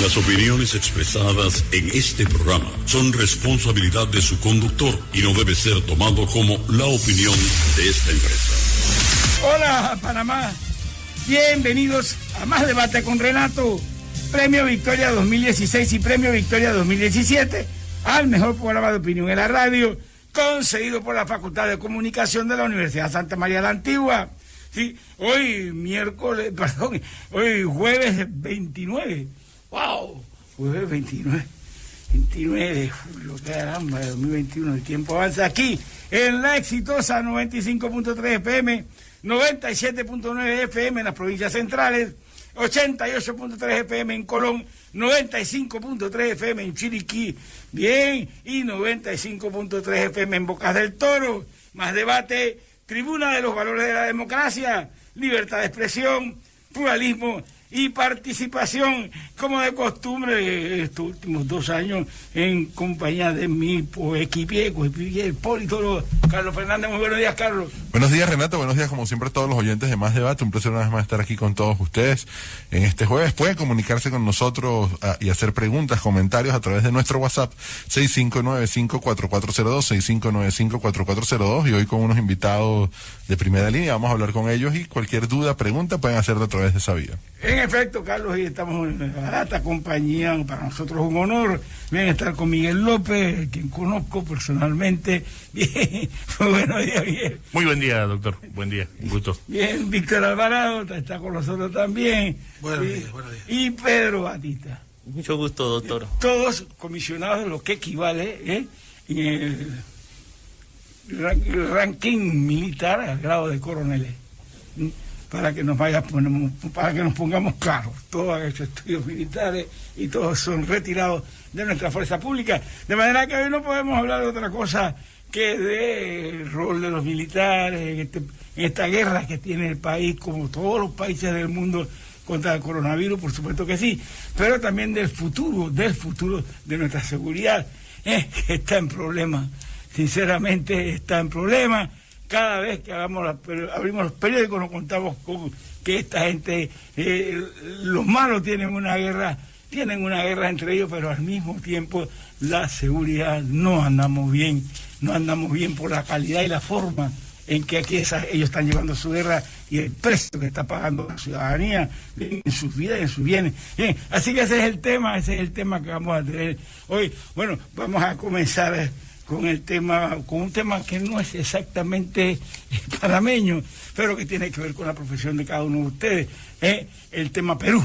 Las opiniones expresadas en este programa son responsabilidad de su conductor y no debe ser tomado como la opinión de esta empresa. Hola, Panamá. Bienvenidos a Más Debate con Renato. Premio Victoria 2016 y Premio Victoria 2017 al mejor programa de opinión en la radio, concedido por la Facultad de Comunicación de la Universidad Santa María la Antigua. Sí, hoy jueves 29. ¡Wow! Jueves 29 de julio, caramba, de 2021. El tiempo avanza aquí en la exitosa 95.3 FM, 97.9 FM en las provincias centrales, 88.3 FM en Colón, 95.3 FM en Chiriquí, bien, y 95.3 FM en Bocas del Toro. Más debate, tribuna de los valores de la democracia, libertad de expresión, pluralismo y participación, como de costumbre, estos últimos 2 años en compañía de mi coequipier, el politólogo Carlos Fernández. Muy buenos días, Carlos. Buenos días, Renato. Buenos días, como siempre, a todos los oyentes de Más Debate. Un placer una vez más estar aquí con todos ustedes en este jueves. Pueden comunicarse con nosotros y hacer preguntas, comentarios a través de nuestro WhatsApp 6595-4402, 6595-4402, y hoy con unos invitados de primera línea. Vamos a hablar con ellos y cualquier duda, pregunta pueden hacerlo a través de esa vía. En efecto, Carlos, y estamos en barata compañía, para nosotros un honor. Bien, estar con Miguel López, quien conozco personalmente. Bien, buenos días, Miguel. Muy buen día, doctor. Buen día, un gusto. Bien, Víctor Alvarado está con nosotros también. Buenos días. Y Pedro Batista. Mucho gusto, doctor. Todos comisionados de lo que equivale en el ranking militar al grado de coroneles. Para que nos pongamos claros. Todos han hecho estudios militares y todos son retirados de nuestra fuerza pública. De manera que hoy no podemos hablar de otra cosa que del rol de los militares en esta guerra que tiene el país, como todos los países del mundo, contra el coronavirus, por supuesto que sí, pero también del futuro de nuestra seguridad, que está en problema. Sinceramente está en problema. Cada vez que abrimos los periódicos nos contamos con que esta gente, los malos tienen una guerra entre ellos, pero al mismo tiempo la seguridad no andamos bien por la calidad y la forma en que aquí ellos están llevando su guerra y el precio que está pagando la ciudadanía en sus vidas y en sus bienes. Bien, así que ese es el tema que vamos a tener hoy. Bueno, vamos a comenzar con un tema que no es exactamente panameño, pero que tiene que ver con la profesión de cada uno de ustedes, el tema Perú.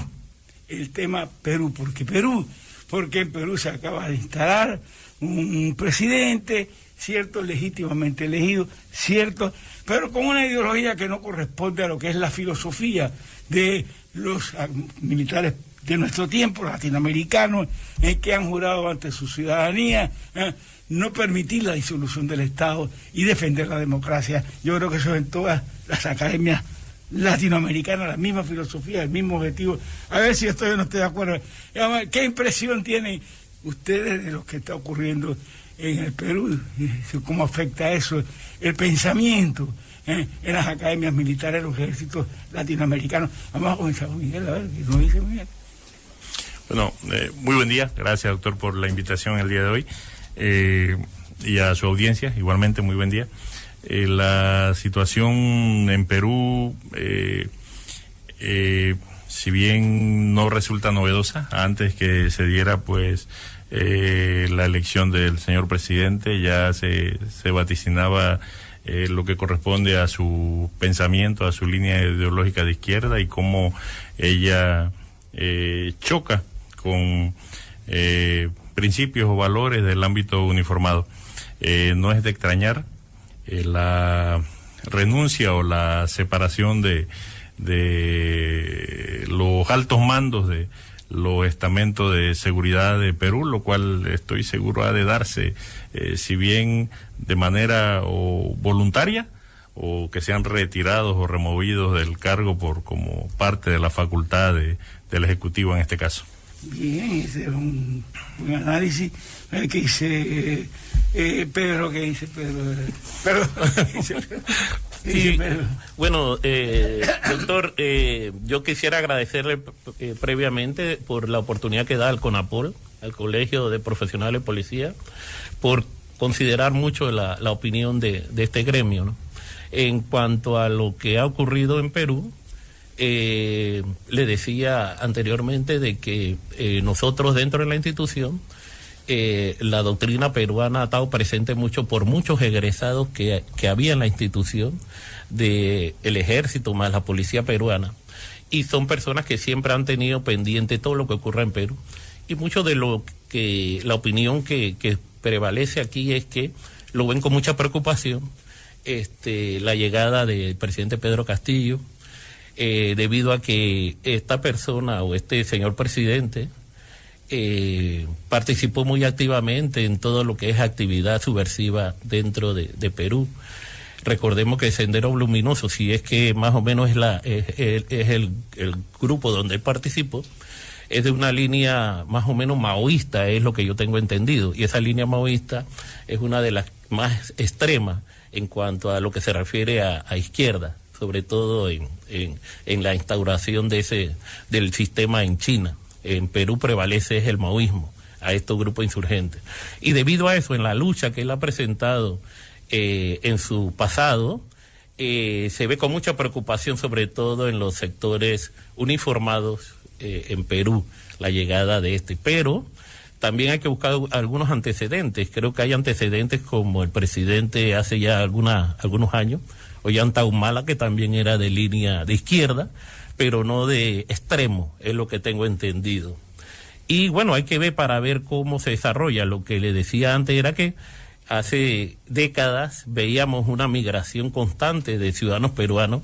Porque en Perú se acaba de instalar un presidente, cierto, legítimamente elegido, cierto, pero con una ideología que no corresponde a lo que es la filosofía de los militares de nuestro tiempo, latinoamericanos, que han jurado ante su ciudadanía no permitir la disolución del Estado y defender la democracia. Yo creo que eso en todas las academias latinoamericanas, la misma filosofía, el mismo objetivo. A ver si estoy o no estoy de acuerdo. ¿Qué impresión tienen ustedes de lo que está ocurriendo en el Perú? ¿Cómo afecta eso el pensamiento en las academias militares, los ejércitos latinoamericanos? Vamos a comenzar con Miguel, a ver qué nos dice Miguel. Bueno, muy buen día. Gracias, doctor, por la invitación el día de hoy. Y a su audiencia, igualmente, muy buen día. La situación en Perú, si bien no resulta novedosa, antes que se diera pues la elección del señor presidente, ya se vaticinaba lo que corresponde a su pensamiento, a su línea ideológica de izquierda y cómo ella choca con principios o valores del ámbito uniformado. No es de extrañar la renuncia o la separación de los altos mandos de los estamentos de seguridad de Perú, lo cual estoy seguro ha de darse, si bien de manera o voluntaria o que sean retirados o removidos del cargo como parte de la facultad del Ejecutivo en este caso. Bien, ese es un análisis que dice Pedro, que dice Pedro. Sí, bueno, doctor, yo quisiera agradecerle previamente por la oportunidad que da al CONAPOL, al Colegio de Profesionales de Policía, por considerar mucho la opinión de este gremio, ¿no? En cuanto a lo que ha ocurrido en Perú, le decía anteriormente de que nosotros dentro de la institución, la doctrina peruana ha estado presente mucho por muchos egresados que había en la institución del ejército más la policía peruana, y son personas que siempre han tenido pendiente todo lo que ocurra en Perú, y mucho de lo que la opinión que prevalece aquí es que lo ven con mucha preocupación la llegada del presidente Pedro Castillo, debido a que esta persona o este señor presidente participó muy activamente en todo lo que es actividad subversiva dentro de Perú. Recordemos que Sendero Luminoso, si es que más o menos es el grupo donde él participó, es de una línea más o menos maoísta, es lo que yo tengo entendido, y esa línea maoísta es una de las más extremas en cuanto a lo que se refiere a izquierda, sobre todo en la instauración del sistema en China. En Perú prevalece el maoísmo a estos grupos insurgentes. Y debido a eso, en la lucha que él ha presentado en su pasado, se ve con mucha preocupación, sobre todo en los sectores uniformados en Perú, la llegada de Pero también hay que buscar algunos antecedentes. Creo que hay antecedentes como el presidente hace ya algunos años, Ollanta Humala, que también era de línea de izquierda, pero no de extremo, es lo que tengo entendido. Y bueno, hay que ver para ver cómo se desarrolla. Lo que le decía antes era que hace décadas veíamos una migración constante de ciudadanos peruanos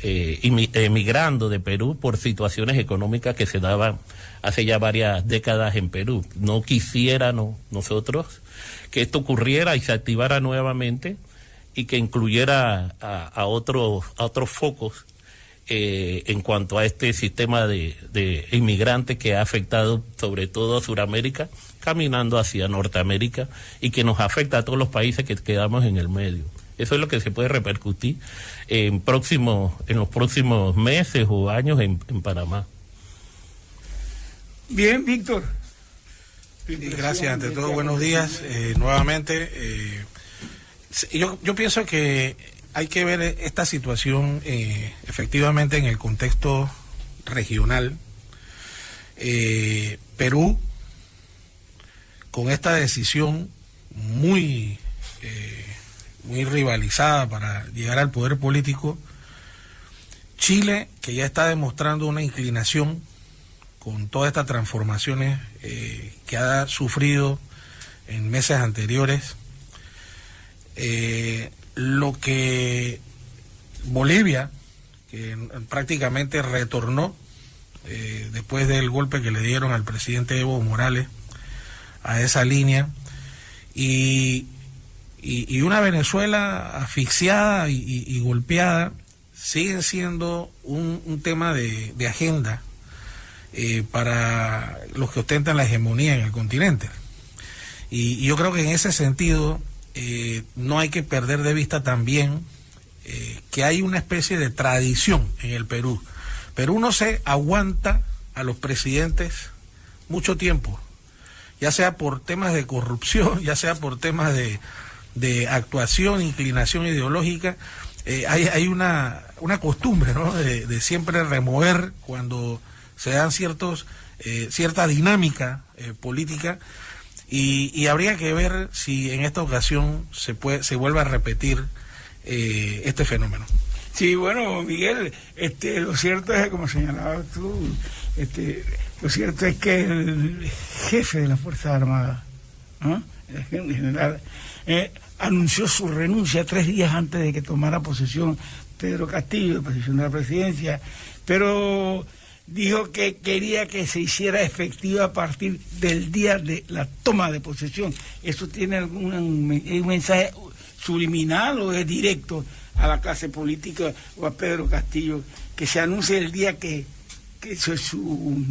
emigrando de Perú por situaciones económicas que se daban hace ya varias décadas en Perú. No quisiéramos nosotros que esto ocurriera y se activara nuevamente, y que incluyera a otros focos en cuanto a este sistema de inmigrantes que ha afectado sobre todo a Sudamérica, caminando hacia Norteamérica, y que nos afecta a todos los países que quedamos en el medio. Eso es lo que se puede repercutir en los próximos meses o años en Panamá. Bien, Víctor. Gracias, ante todo, buenos días nuevamente. Yo pienso que hay que ver esta situación efectivamente en el contexto regional. Perú, con esta decisión muy rivalizada para llegar al poder político. Chile, que ya está demostrando una inclinación con todas estas transformaciones que ha sufrido en meses anteriores. Lo que Bolivia, que prácticamente retornó después del golpe que le dieron al presidente Evo Morales a esa línea, y una Venezuela asfixiada y golpeada, siguen siendo un tema de agenda para los que ostentan la hegemonía en el continente. Y yo creo que en ese sentido no hay que perder de vista también que hay una especie de tradición en el Perú. Perú no se aguanta a los presidentes mucho tiempo, ya sea por temas de corrupción, ya sea por temas de actuación, inclinación ideológica. Hay una costumbre, ¿no?, de siempre remover cuando se dan cierta dinámica política, y habría que ver si en esta ocasión se vuelve a repetir este fenómeno. Sí, bueno, Miguel, lo cierto es, como señalabas tú, lo cierto es que el jefe de las Fuerzas Armadas, ¿no?, el general, anunció su renuncia 3 días antes de que tomara posesión Pedro Castillo, de posesión de la presidencia, pero dijo que quería que se hiciera efectiva a partir del día de la toma de posesión. ¿Eso tiene un mensaje subliminal o es directo a la clase política o a Pedro Castillo, que se anuncie el día que su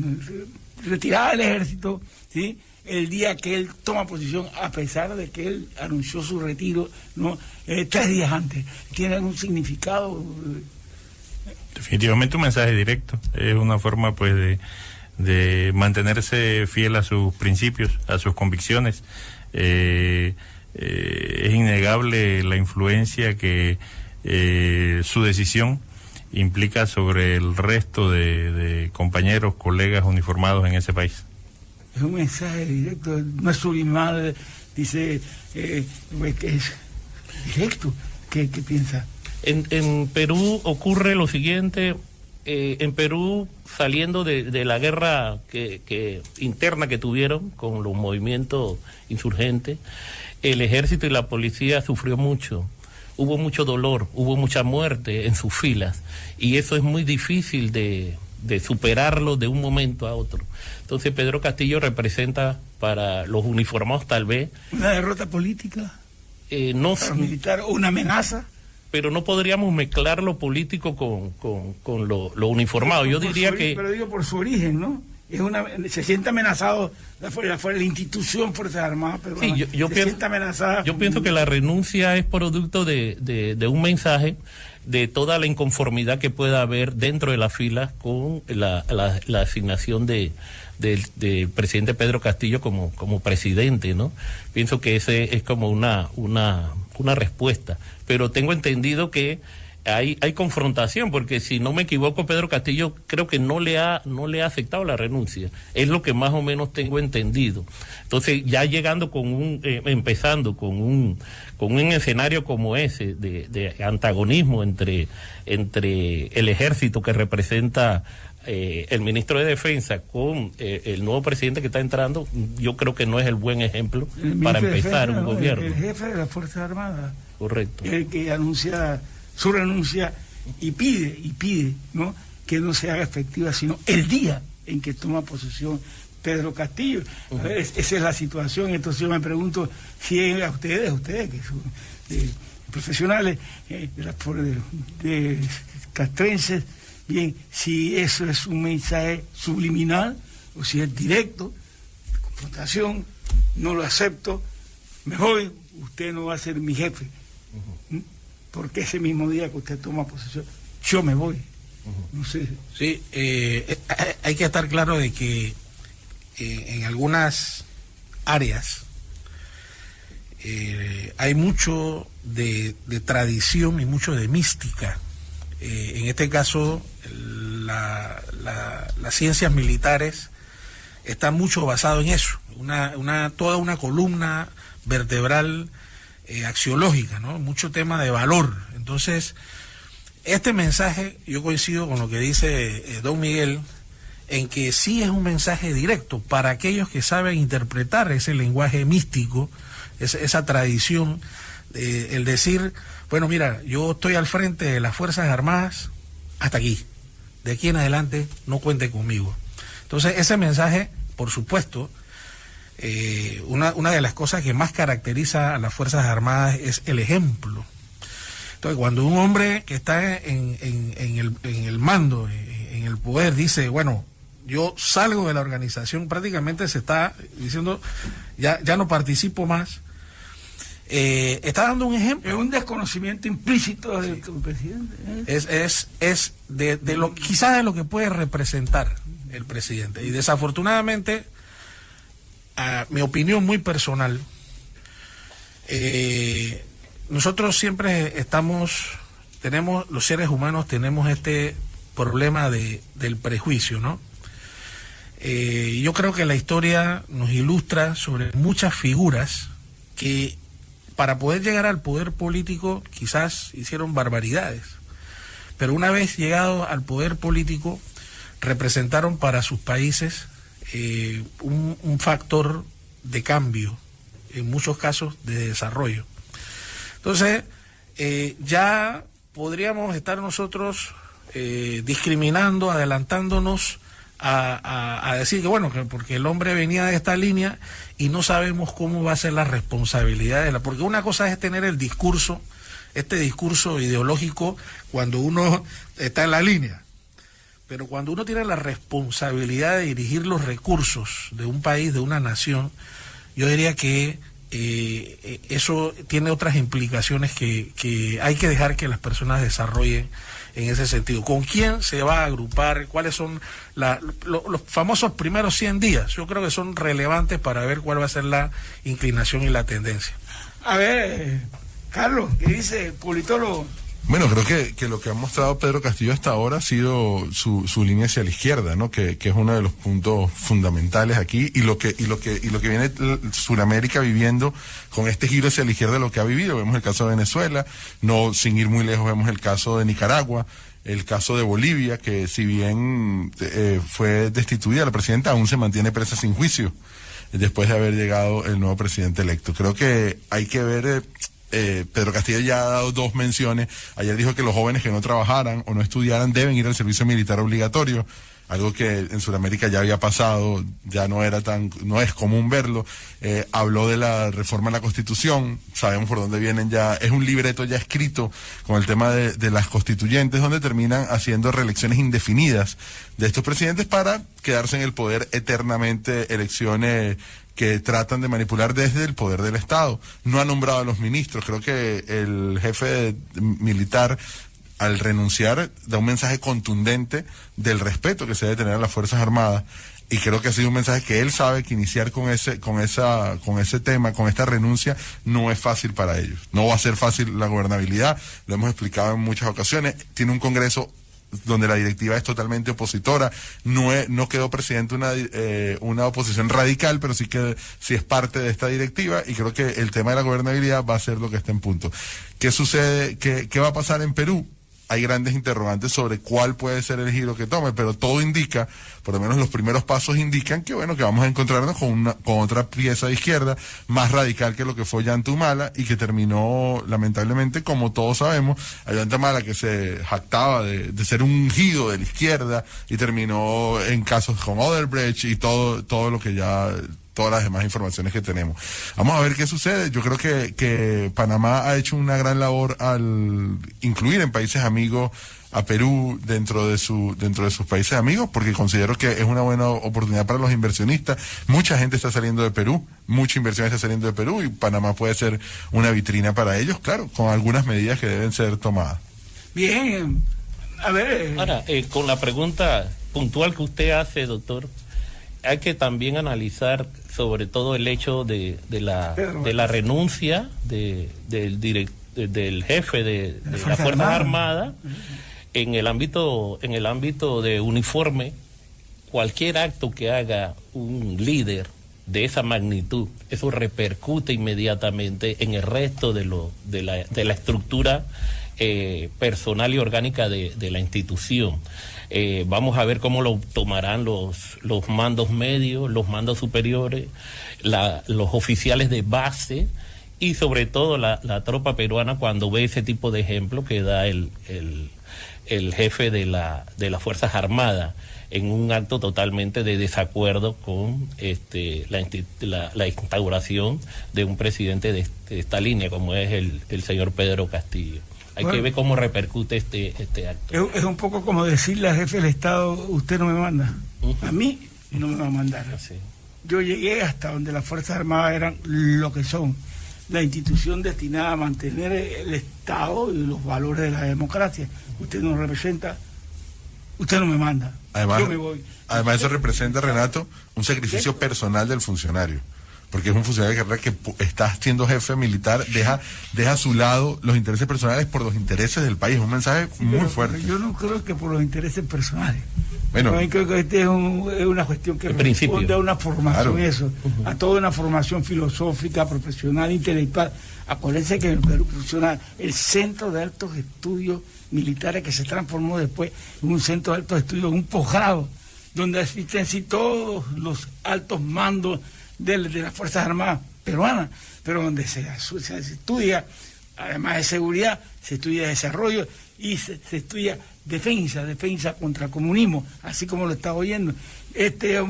retirada del ejército, ¿sí?, el día que él toma posición, a pesar de que él anunció su retiro, ¿no? 3 días antes. ¿Tiene algún significado? Definitivamente un mensaje directo. Es una forma, pues, de mantenerse fiel a sus principios, a sus convicciones. Es innegable la influencia que su decisión implica sobre el resto de compañeros, colegas uniformados en ese país. Es un mensaje directo, no es subliminal, dice que es directo. ¿Qué piensa? En Perú ocurre lo siguiente. En Perú, saliendo de la guerra interna que tuvieron con los movimientos insurgentes, el ejército y la policía sufrió mucho. Hubo mucho dolor, hubo mucha muerte en sus filas, y eso es muy difícil de superarlo de un momento a otro. Entonces Pedro Castillo representa para los uniformados tal vez una derrota política, no militar, una amenaza, pero no podríamos mezclar lo político con lo uniformado. Yo diría pero digo por su origen, ¿no? Se siente amenazado la institución Fuerzas Armadas, pero sí, yo siente amenazada. Yo pienso que la renuncia es producto de un mensaje de toda la inconformidad que pueda haber dentro de las filas con la asignación del presidente Pedro Castillo como presidente, ¿no? Pienso que ese es como una respuesta, pero tengo entendido que hay confrontación, porque si no me equivoco, Pedro Castillo creo que no le ha aceptado la renuncia. Es lo que más o menos tengo entendido. Entonces, ya llegando empezando con un escenario como ese de antagonismo entre el ejército que representa el ministro de Defensa con el nuevo presidente que está entrando, yo creo que no es el buen ejemplo para empezar un gobierno. El jefe de las Fuerzas Armadas. Correcto. El que anuncia su renuncia y pide, ¿no?, que no se haga efectiva sino el día en que toma posesión Pedro Castillo. A ver, esa es la situación. Entonces yo me pregunto si a ustedes que son profesionales de castrenses, bien, si eso es un mensaje subliminal o si es directo, de confrontación, no lo acepto, me voy, usted no va a ser mi jefe. Porque ese mismo día que usted toma posesión, yo me voy. No sé. Sí, hay que estar claro de que en algunas áreas hay mucho de tradición y mucho de mística. En este caso, las ciencias militares están mucho basado en eso, toda una columna vertebral axiológica, ¿no? Mucho tema de valor. Entonces, este mensaje, yo coincido con lo que dice don Miguel, en que sí es un mensaje directo para aquellos que saben interpretar ese lenguaje místico, esa tradición, el decir, bueno, mira, yo estoy al frente de las Fuerzas Armadas hasta aquí, de aquí en adelante no cuente conmigo. Entonces, ese mensaje, por supuesto, una de las cosas que más caracteriza a las Fuerzas Armadas es el ejemplo. Entonces, cuando un hombre que está en el mando, en el poder, dice, bueno, yo salgo de la organización, prácticamente se está diciendo, ya no participo más, está dando un ejemplo. Es un desconocimiento implícito del presidente. Es de lo, quizás de lo que puede representar el presidente. Y desafortunadamente, a mi opinión muy personal, nosotros siempre los seres humanos tenemos este problema del prejuicio, ¿no? Yo creo que la historia nos ilustra sobre muchas figuras que para poder llegar al poder político quizás hicieron barbaridades, pero una vez llegados al poder político representaron para sus países un factor de cambio, en muchos casos de desarrollo. Entonces, ya podríamos estar nosotros discriminando, adelantándonos a decir que bueno, que porque el hombre venía de esta línea y no sabemos cómo va a ser la responsabilidad de porque una cosa es tener el discurso, este discurso ideológico cuando uno está en la línea, pero cuando uno tiene la responsabilidad de dirigir los recursos de un país, de una nación, yo diría que eso tiene otras implicaciones que hay que dejar que las personas desarrollen en ese sentido. ¿Con quién se va a agrupar? ¿Cuáles son los famosos primeros 100 días? Yo creo que son relevantes para ver cuál va a ser la inclinación y la tendencia. A ver, Carlos, ¿qué dice el politólogo? Bueno, creo que lo que ha mostrado Pedro Castillo hasta ahora ha sido su línea hacia la izquierda, ¿no? Que es uno de los puntos fundamentales aquí y lo que viene Sudamérica viviendo con este giro hacia la izquierda, lo que ha vivido. Vemos el caso de Venezuela, no sin ir muy lejos vemos el caso de Nicaragua, el caso de Bolivia, que si bien fue destituida la presidenta, aún se mantiene presa sin juicio después de haber llegado el nuevo presidente electo. Creo que hay que ver. Pedro Castillo ya ha dado 2 menciones. Ayer dijo que los jóvenes que no trabajaran o no estudiaran deben ir al servicio militar obligatorio, algo que en Sudamérica ya había pasado, ya no es común verlo. Habló de la reforma a la Constitución, sabemos por dónde vienen ya, es un libreto ya escrito con el tema de las constituyentes, donde terminan haciendo reelecciones indefinidas de estos presidentes para quedarse en el poder eternamente, elecciones que tratan de manipular desde el poder del Estado. No ha nombrado a los ministros. Creo que el jefe militar, al renunciar, da un mensaje contundente del respeto que se debe tener a las Fuerzas Armadas, y creo que ha sido un mensaje que él sabe que iniciar con ese tema, con esta renuncia, no es fácil para ellos. No va a ser fácil la gobernabilidad, lo hemos explicado en muchas ocasiones. Tiene un Congreso donde la directiva es totalmente opositora, no quedó presidente una oposición radical, pero sí es parte de esta directiva, y creo que el tema de la gobernabilidad va a ser lo que está en punto. ¿Qué sucede? ¿Qué va a pasar en Perú? Hay grandes interrogantes sobre cuál puede ser el giro que tome, pero todo indica, por lo menos los primeros pasos indican que que vamos a encontrarnos con otra pieza de izquierda más radical que lo que fue Ollantumala, y que terminó, lamentablemente, como todos sabemos, Ollantumala, que se jactaba de ser un ungido de la izquierda, y terminó en casos con Odebrecht y todo lo que ya, todas las demás informaciones que tenemos. Vamos a ver qué sucede. Yo creo que Panamá ha hecho una gran labor al incluir en países amigos a Perú dentro de sus países amigos, porque considero que es una buena oportunidad para los inversionistas. Mucha gente está saliendo de Perú, mucha inversión está saliendo de Perú, y Panamá puede ser una vitrina para ellos, claro, con algunas medidas que deben ser tomadas. Bien, a ver. Ahora, con la pregunta puntual que usted hace, doctor, hay que también analizar sobre todo el hecho de la renuncia del jefe de las Fuerzas Armadas en el ámbito de uniforme. Cualquier acto que haga un líder de esa magnitud, eso repercute inmediatamente en el resto de la estructura personal y orgánica de la institución. Vamos a ver cómo lo tomarán los mandos medios, los mandos superiores, los oficiales de base, y sobre todo la tropa peruana, cuando ve ese tipo de ejemplo que da el jefe de las Fuerzas Armadas en un acto totalmente de desacuerdo con la instauración de un presidente de esta línea, como es el señor Pedro Castillo. Hay que ver cómo repercute este acto. Es un poco como decirle al jefe del Estado: usted no me manda, a mí no me va a mandar. Sí. Yo llegué hasta donde las Fuerzas Armadas eran lo que son, la institución destinada a mantener el Estado y los valores de la democracia. Usted no representa, usted no me manda, además, yo me voy. Además, eso representa, Renato, un sacrificio personal del funcionario, porque es un funcionario de carrera que está siendo jefe militar, deja a su lado los intereses personales por los intereses del país. Es un mensaje muy fuerte. Yo no creo que por los intereses personales. Bueno, creo que es una cuestión que responde a una formación, claro. Eso, a toda una formación filosófica, profesional, intelectual. Acuérdense que en el Perú funciona el Centro de Altos Estudios Militares, que se transformó después en un centro de altos estudios, un posgrado, donde existen todos los altos mandos de las Fuerzas Armadas peruanas, pero donde se estudia, además de seguridad, se estudia desarrollo y se estudia defensa contra el comunismo, así como lo está oyendo. Este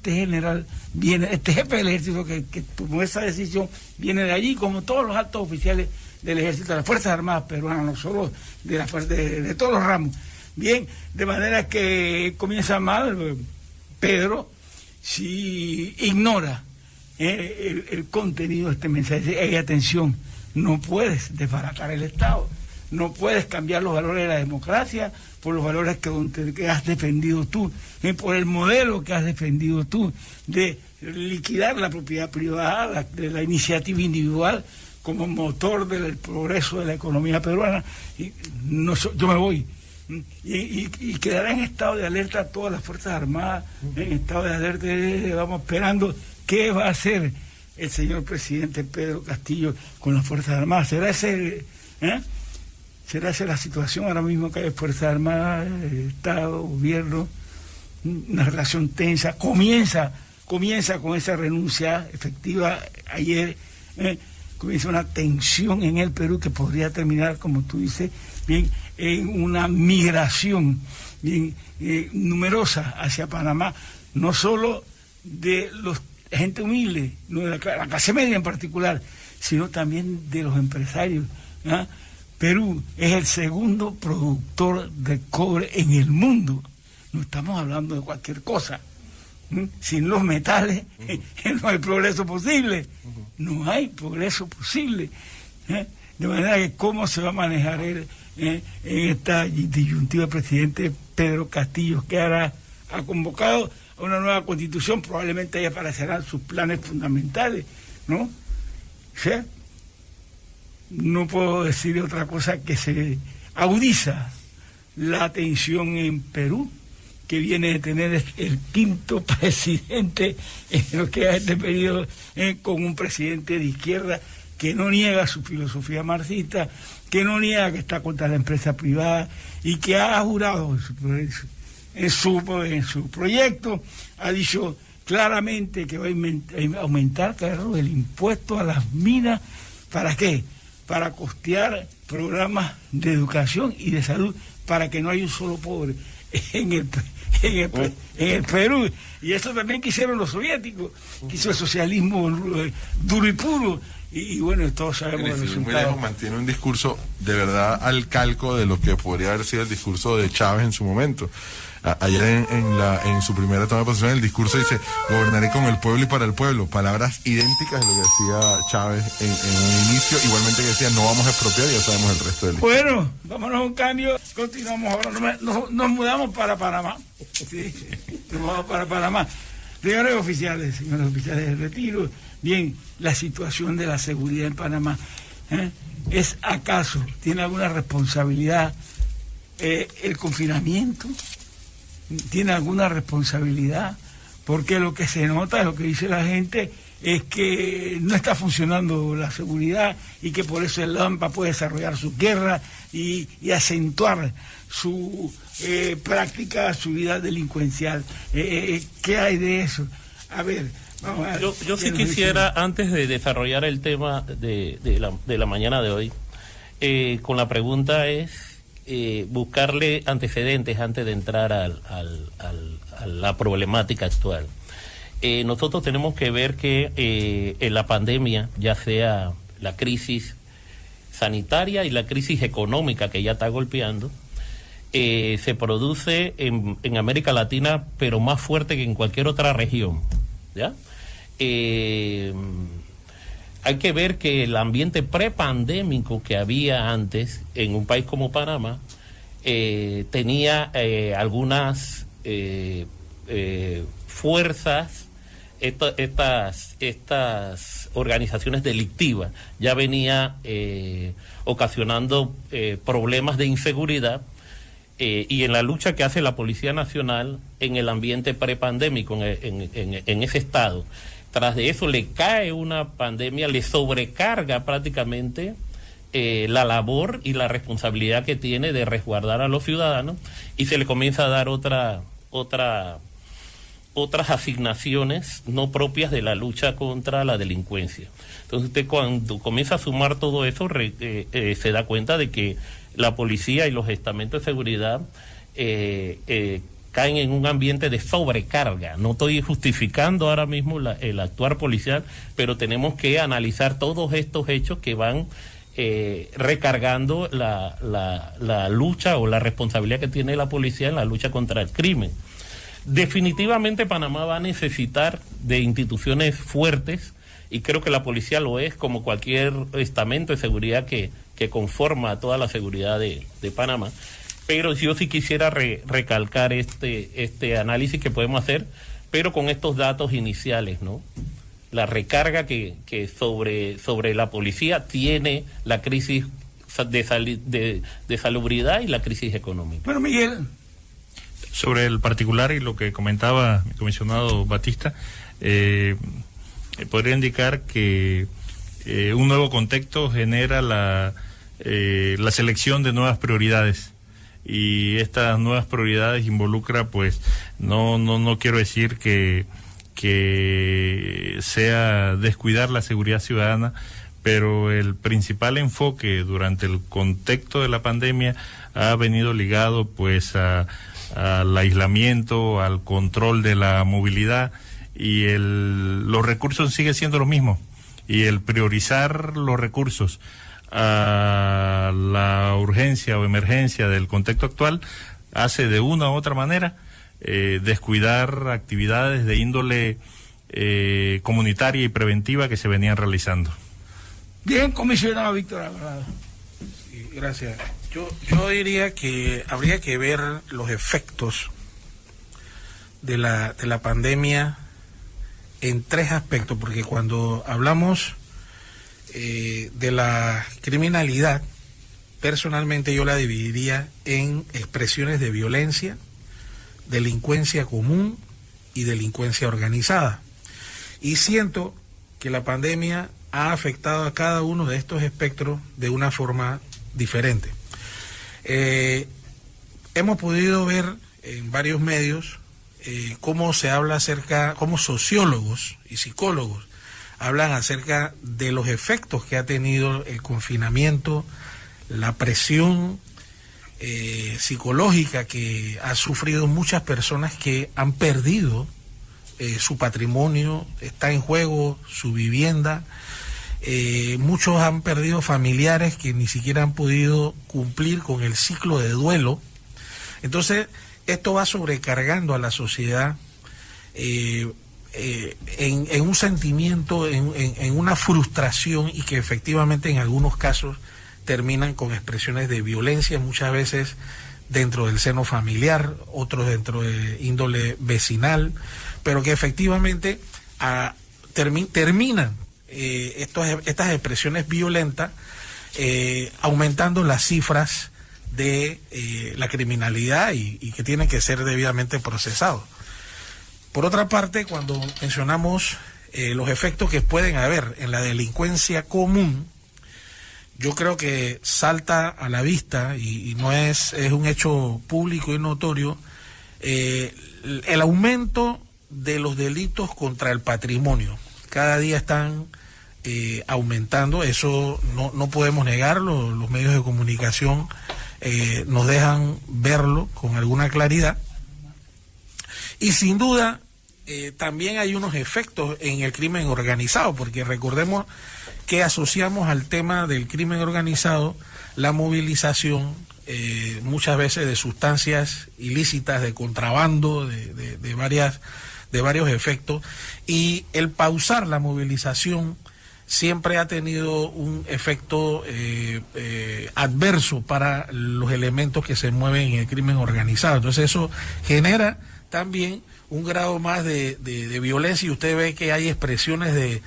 general viene, este jefe del ejército que tomó esa decisión, viene de allí, como todos los altos oficiales del ejército, de las Fuerzas Armadas peruanas, no solo de todos los ramos. Bien, de manera que comienza mal Pedro si ignora el contenido de este mensaje. Hay atención, no puedes desbaratar el Estado, no puedes cambiar los valores de la democracia por los valores que has defendido tú, por el modelo que has defendido tú de liquidar la propiedad privada, de la iniciativa individual como motor del progreso de la economía peruana. Yo me voy. Y quedará en estado de alerta todas las Fuerzas Armadas, en estado de alerta. Vamos esperando qué va a hacer el señor presidente Pedro Castillo con las Fuerzas Armadas. ¿Será esa la situación ahora mismo que hay Fuerzas Armadas, Estado, gobierno, una relación tensa? Comienza con esa renuncia efectiva ayer, comienza una tensión en el Perú que podría terminar, como tú dices, bien, en una migración bien numerosa hacia Panamá, no solo de los gente humilde, no de la clase media en particular, sino también de los empresarios. Perú es el segundo productor de cobre en el mundo. No estamos hablando de cualquier cosa. Sin los metales no hay progreso posible. No hay progreso posible. De manera que cómo se va a manejar en esta disyuntiva el presidente Pedro Castillo, que ahora ha convocado a una nueva constitución, probablemente ahí aparecerán sus planes fundamentales, ¿no? ¿Sí? No puedo decir otra cosa que se agudiza la tensión en Perú, que viene de tener el quinto presidente en lo que es este periodo, con un presidente de izquierda que no niega su filosofía marxista, que no niega que está contra la empresa privada y que ha jurado en su proyecto, ha dicho claramente que va a aumentar, claro, el impuesto a las minas. ¿Para qué? Para costear programas de educación y de salud, para que no haya un solo pobre en el Perú. Y eso también quisieron los soviéticos, quiso el socialismo duro y puro. Y bueno, todos sabemos el resultado. Mantiene un discurso de verdad al calco de lo que podría haber sido el discurso de Chávez en su momento. Ayer en su primera toma de posición, el discurso dice: gobernaré con el pueblo y para el pueblo. Palabras idénticas de lo que decía Chávez en un inicio, igualmente que decía: no vamos a expropiar, ya sabemos el resto del. Bueno, vámonos a un cambio, continuamos ahora, nos mudamos para Panamá. Sí, nos vamos para Panamás. Señores oficiales de retiro, bien, la situación de la seguridad en Panamá, ¿es acaso, tiene alguna responsabilidad el confinamiento? ¿Tiene alguna responsabilidad? Porque lo que se nota, lo que dice la gente, es que no está funcionando la seguridad y que por eso el AMPA puede desarrollar su guerra y acentuar su práctica, su vida delincuencial. ¿Qué hay de eso? A ver, vamos a ver. Yo sí quisiera, antes de desarrollar el tema de la mañana de hoy, con la pregunta es buscarle antecedentes antes de entrar a la problemática actual. Nosotros tenemos que ver que en la pandemia, ya sea la crisis sanitaria y la crisis económica que ya está golpeando, se produce en América Latina, pero más fuerte que en cualquier otra región, ¿ya? Hay que ver que el ambiente prepandémico que había antes en un país como Panamá tenía algunas fuerzas, estas organizaciones delictivas ya venía ocasionando problemas de inseguridad, y en la lucha que hace la Policía Nacional en el ambiente prepandémico, en ese estado. Tras de eso le cae una pandemia, le sobrecarga prácticamente la labor y la responsabilidad que tiene de resguardar a los ciudadanos, y se le comienza a dar otras asignaciones no propias de la lucha contra la delincuencia. Entonces usted, cuando comienza a sumar todo eso, se da cuenta de que la policía y los estamentos de seguridad caen en un ambiente de sobrecarga. No estoy justificando ahora mismo el actuar policial, pero tenemos que analizar todos estos hechos que van recargando la lucha o la responsabilidad que tiene la policía en la lucha contra el crimen. Definitivamente Panamá va a necesitar de instituciones fuertes, y creo que la policía lo es, como cualquier estamento de seguridad que conforma toda la seguridad de Panamá. Pero yo sí quisiera recalcar este análisis que podemos hacer, pero con estos datos iniciales, ¿no? La recarga que sobre la policía tiene la crisis de salubridad y la crisis económica. Bueno, Miguel. Sobre el particular y lo que comentaba mi comisionado Batista, podría indicar que un nuevo contexto genera la selección de nuevas prioridades, y estas nuevas prioridades involucra, pues, no quiero decir que sea descuidar la seguridad ciudadana, pero el principal enfoque durante el contexto de la pandemia ha venido ligado, pues, al aislamiento, al control de la movilidad, y los recursos siguen siendo los mismos, y el priorizar los recursos a la urgencia o emergencia del contexto actual hace de una u otra manera descuidar actividades de índole comunitaria y preventiva que se venían realizando. Bien, comisionado Víctor Alvarado. Sí, gracias. Yo diría que habría que ver los efectos de la pandemia en tres aspectos, porque cuando hablamos de la criminalidad, personalmente yo la dividiría en expresiones de violencia, delincuencia común y delincuencia organizada. Y siento que la pandemia ha afectado a cada uno de estos espectros de una forma diferente. Hemos podido ver en varios medios cómo se habla acerca, cómo sociólogos y psicólogos hablan acerca de los efectos que ha tenido el confinamiento, la presión psicológica que ha sufrido muchas personas que han perdido su patrimonio, está en juego su vivienda, muchos han perdido familiares que ni siquiera han podido cumplir con el ciclo de duelo. Entonces, esto va sobrecargando a la sociedad en un sentimiento, en una frustración, y que efectivamente en algunos casos terminan con expresiones de violencia, muchas veces dentro del seno familiar, otros dentro de índole vecinal, pero que efectivamente terminan estas expresiones violentas aumentando las cifras de la criminalidad y que tienen que ser debidamente procesados. Por otra parte, cuando mencionamos los efectos que pueden haber en la delincuencia común, yo creo que salta a la vista, y no es un hecho público y notorio, el aumento de los delitos contra el patrimonio. Cada día están aumentando, eso no podemos negarlo, los medios de comunicación nos dejan verlo con alguna claridad. Y sin duda también hay unos efectos en el crimen organizado, porque recordemos que asociamos al tema del crimen organizado la movilización muchas veces de sustancias ilícitas, de contrabando, de varios efectos, y el pausar la movilización siempre ha tenido un efecto adverso para los elementos que se mueven en el crimen organizado. Entonces eso genera también un grado más de violencia, y usted ve que hay expresiones de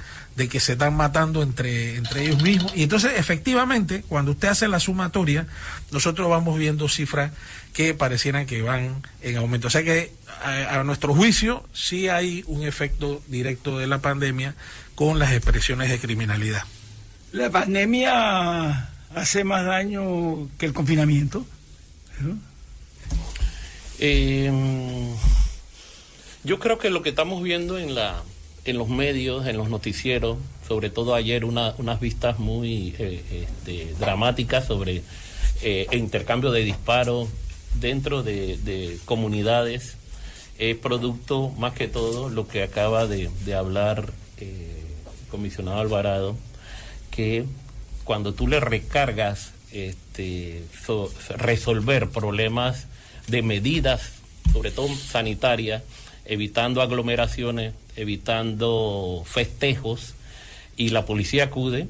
que se están matando entre ellos mismos, y entonces efectivamente cuando usted hace la sumatoria, nosotros vamos viendo cifras que parecieran que van en aumento. O sea que a nuestro juicio sí hay un efecto directo de la pandemia con las expresiones de criminalidad. La pandemia hace más daño que el confinamiento, ¿no? Yo creo que lo que estamos viendo en los medios, en los noticieros, sobre todo ayer unas vistas muy dramáticas sobre intercambio de disparos dentro de comunidades, es producto más que todo lo que acaba de hablar el comisionado Alvarado, que cuando tú le recargas resolver problemas de medidas, sobre todo sanitarias, evitando aglomeraciones, evitando festejos, y la policía acude,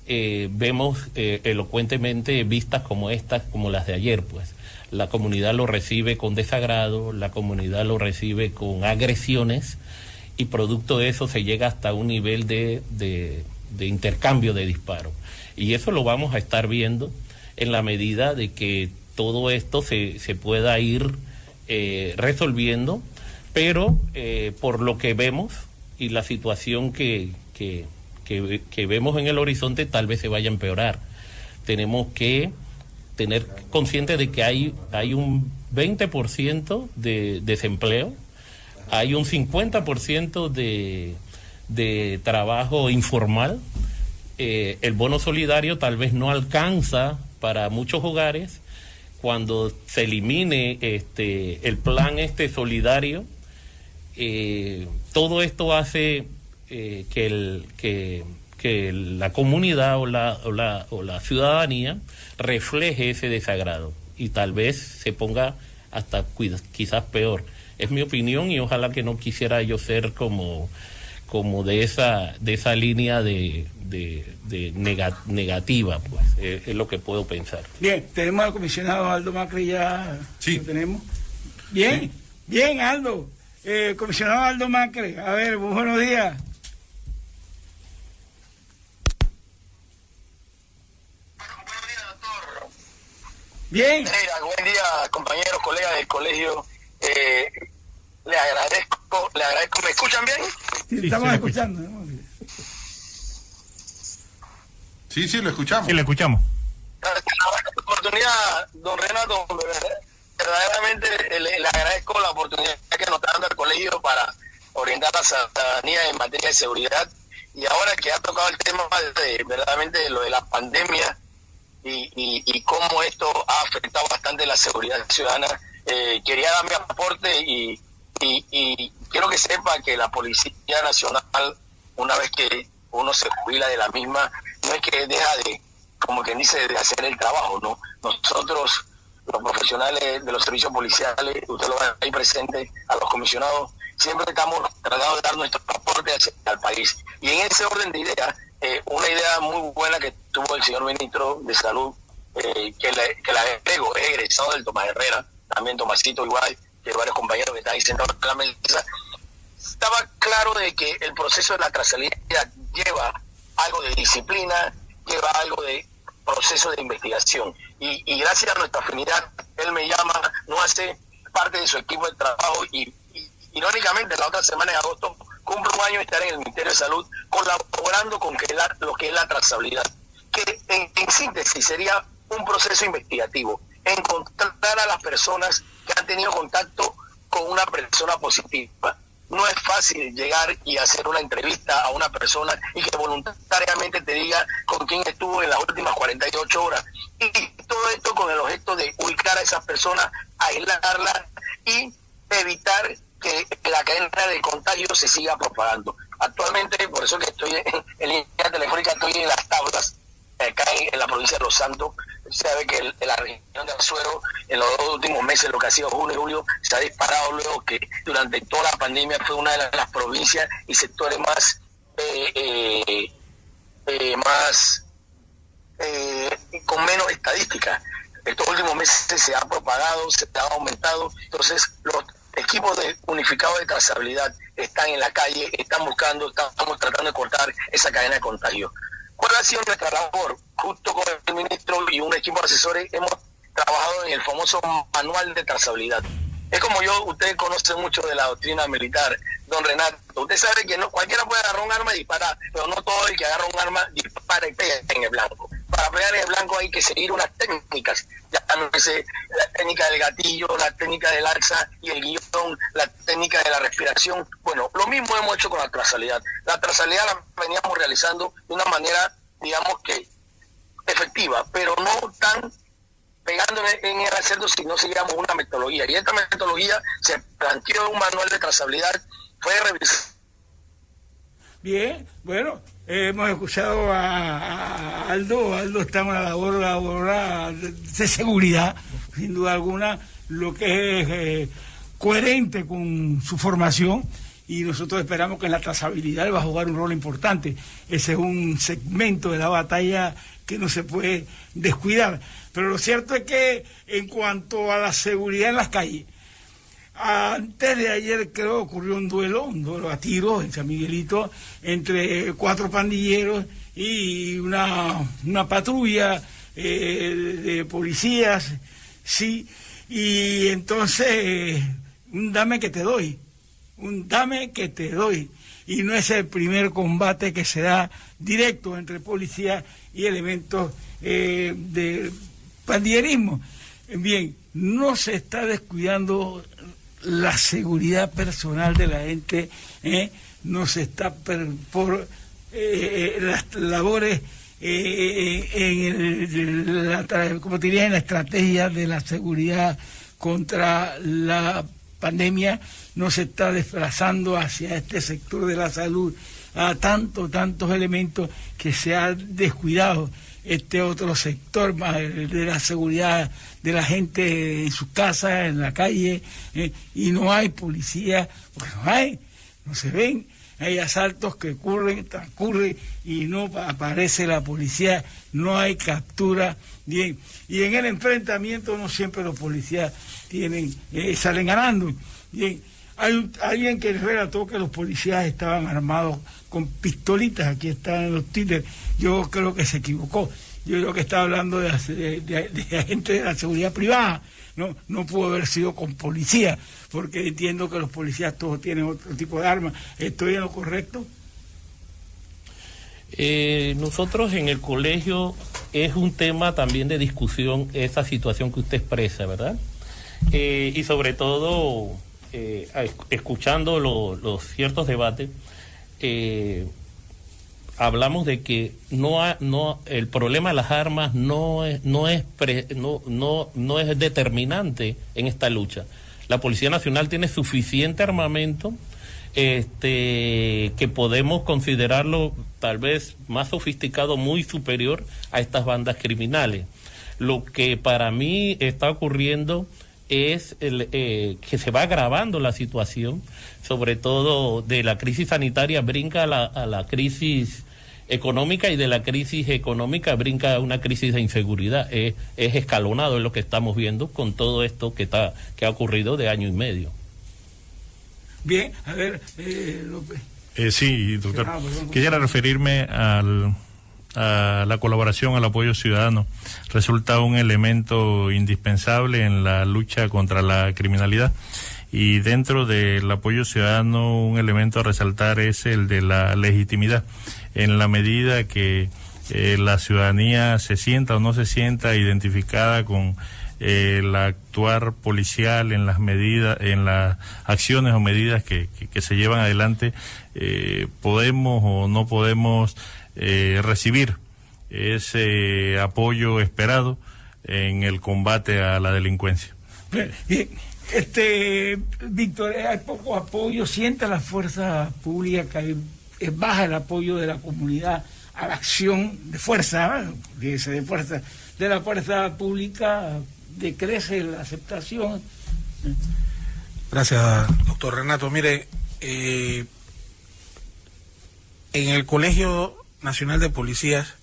vemos elocuentemente vistas como estas, como las de ayer, pues. La comunidad lo recibe con desagrado, la comunidad lo recibe con agresiones, y producto de eso se llega hasta un nivel de intercambio de disparos. Y eso lo vamos a estar viendo en la medida de que todo esto se pueda ir resolviendo, pero por lo que vemos y la situación que vemos en el horizonte, tal vez se vaya a empeorar. Tenemos que tener consciente de que hay un 20% de desempleo, hay un 50% de trabajo informal. El bono solidario tal vez no alcanza para muchos hogares. Cuando se elimine el plan solidario, todo esto hace que la comunidad o la ciudadanía refleje ese desagrado, y tal vez se ponga hasta quizás peor. Es mi opinión, y ojalá que no quisiera yo ser como de esa línea de negativa, pues es lo que puedo pensar. Bien, tenemos al comisionado Aldo Macri ya. Sí. ¿Lo tenemos? Bien, sí. Bien, Aldo. Comisionado Aldo Macri, a ver, buenos días. Buenos días, doctor. Bien. Mira, buen día, compañeros, colegas del colegio. Le agradezco. ¿Me escuchan bien? Sí, estamos escuchando, ¿no? Sí, lo escuchamos. Sí, lo escuchamos. La oportunidad, don Renato, verdaderamente le agradezco la oportunidad que nos está dando el colegio para orientar a la ciudadanía en materia de seguridad. Y ahora que ha tocado el tema de verdaderamente lo de la pandemia y cómo esto ha afectado bastante la seguridad ciudadana, quería dar mi aporte y quiero que sepa que la Policía Nacional, una vez que uno se jubila de la misma, no es que deja de, como quien dice, de hacer el trabajo, ¿no? Nosotros, los profesionales de los servicios policiales, usted lo va ahí presente, a los comisionados, siempre estamos tratando de dar nuestro aporte al país. Y en ese orden de ideas, una idea muy buena que tuvo el señor ministro de Salud, que la agrego, es egresado del Tomás Herrera, también Tomasito igual, que varios compañeros que están ahí sentados en la mesa. Estaba claro de que el proceso de la trazabilidad lleva algo de disciplina, lleva algo de proceso de investigación. Y gracias a nuestra afinidad, él me llama, no hace parte de su equipo de trabajo y irónicamente la otra semana de agosto cumplo un año de estar en el Ministerio de Salud colaborando con lo que es la trazabilidad, que en síntesis sería un proceso investigativo, encontrar a las personas que han tenido contacto con una persona positiva. No es fácil llegar y hacer una entrevista a una persona y que voluntariamente te diga con quién estuvo en las últimas 48 horas. Y todo esto con el objeto de ubicar a esas personas, aislarlas y evitar que la cadena de contagio se siga propagando. Actualmente, por eso que estoy en línea telefónica, estoy en las tablas, acá en la provincia de Los Santos. Se sabe que la región de Azuero en los 2 últimos meses, lo que ha sido junio y julio, se ha disparado luego que durante toda la pandemia fue una de las provincias y sectores más con menos estadísticas. Estos últimos meses se ha propagado, se ha aumentado. Entonces los equipos unificados de trazabilidad están en la calle, estamos tratando de cortar esa cadena de contagio. ¿Cuál ha sido nuestra labor? Justo con el ministro y un equipo de asesores hemos trabajado en el famoso manual de trazabilidad. Es como usted conoce mucho de la doctrina militar, don Renato. Usted sabe que no cualquiera puede agarrar un arma y disparar, pero no todo el que agarra un arma dispara y pega en el blanco. Para pegar en el blanco hay que seguir unas técnicas, ya no sé, la técnica del gatillo, la técnica del alza y el guión, la técnica de la respiración. Bueno, lo mismo hemos hecho con la trazabilidad. La trazabilidad la veníamos realizando de una manera, digamos que efectiva, pero no tan pegando en el acerto si no seguíamos una metodología. Y esta metodología se planteó en un manual de trazabilidad, fue revisado. Bien, bueno, hemos escuchado a Aldo está en una labor de seguridad, sin duda alguna, lo que es coherente con su formación, y nosotros esperamos que en la trazabilidad va a jugar un rol importante. Ese es un segmento de la batalla que no se puede descuidar. Pero lo cierto es que en cuanto a la seguridad en las calles, antes de ayer creo ocurrió un duelo a tiros en San Miguelito entre 4 pandilleros y una patrulla de policías, sí, y entonces un dame que te doy, y no es el primer combate que se da directo entre policía y elementos de pandillerismo. Bien, no se está descuidando la seguridad personal de la gente, no se está por las labores como diría, en la estrategia de la seguridad contra la pandemia, no se está desplazando hacia este sector de la salud a tantos elementos que se ha descuidado este otro sector de la seguridad de la gente en sus casas, en la calle, y no hay policía, porque no se ven, hay asaltos que transcurren y no aparece la policía, no hay captura, bien, y en el enfrentamiento no siempre los policías salen ganando, bien. Hay alguien que relató que los policías estaban armados con pistolitas, aquí están los títeres. Yo creo que se equivocó. Yo creo que está hablando de agentes de la seguridad privada. No pudo haber sido con policía, porque entiendo que los policías todos tienen otro tipo de armas. ¿Estoy en lo correcto? Nosotros en el colegio es un tema también de discusión esa situación que usted expresa, ¿verdad? Y sobre todo escuchando los ciertos debates, hablamos de que el problema de las armas no es determinante en esta lucha. La Policía Nacional tiene suficiente armamento que podemos considerarlo tal vez más sofisticado, muy superior a estas bandas criminales. Lo que para mí está ocurriendo es que se va agravando la situación, sobre todo de la crisis sanitaria brinca a la crisis económica, y de la crisis económica brinca a una crisis de inseguridad. Es escalonado, es lo que estamos viendo con todo esto que ha ocurrido de año y medio. Bien, a ver, López. Sí, doctor. Quisiera referirme a la colaboración, al apoyo ciudadano. Resulta un elemento indispensable en la lucha contra la criminalidad, y dentro del apoyo ciudadano un elemento a resaltar es el de la legitimidad. En la medida que la ciudadanía se sienta o no se sienta identificada con el actuar policial en las medidas, en las acciones o medidas que se llevan adelante, podemos o no podemos recibir ese apoyo esperado en el combate a la delincuencia. Bien, Víctor, hay poco apoyo, siente la fuerza pública que es baja el apoyo de la comunidad a la acción de fuerza, de la fuerza pública, decrece la aceptación. Gracias, doctor Renato. Mire, en el Colegio Nacional de Policías,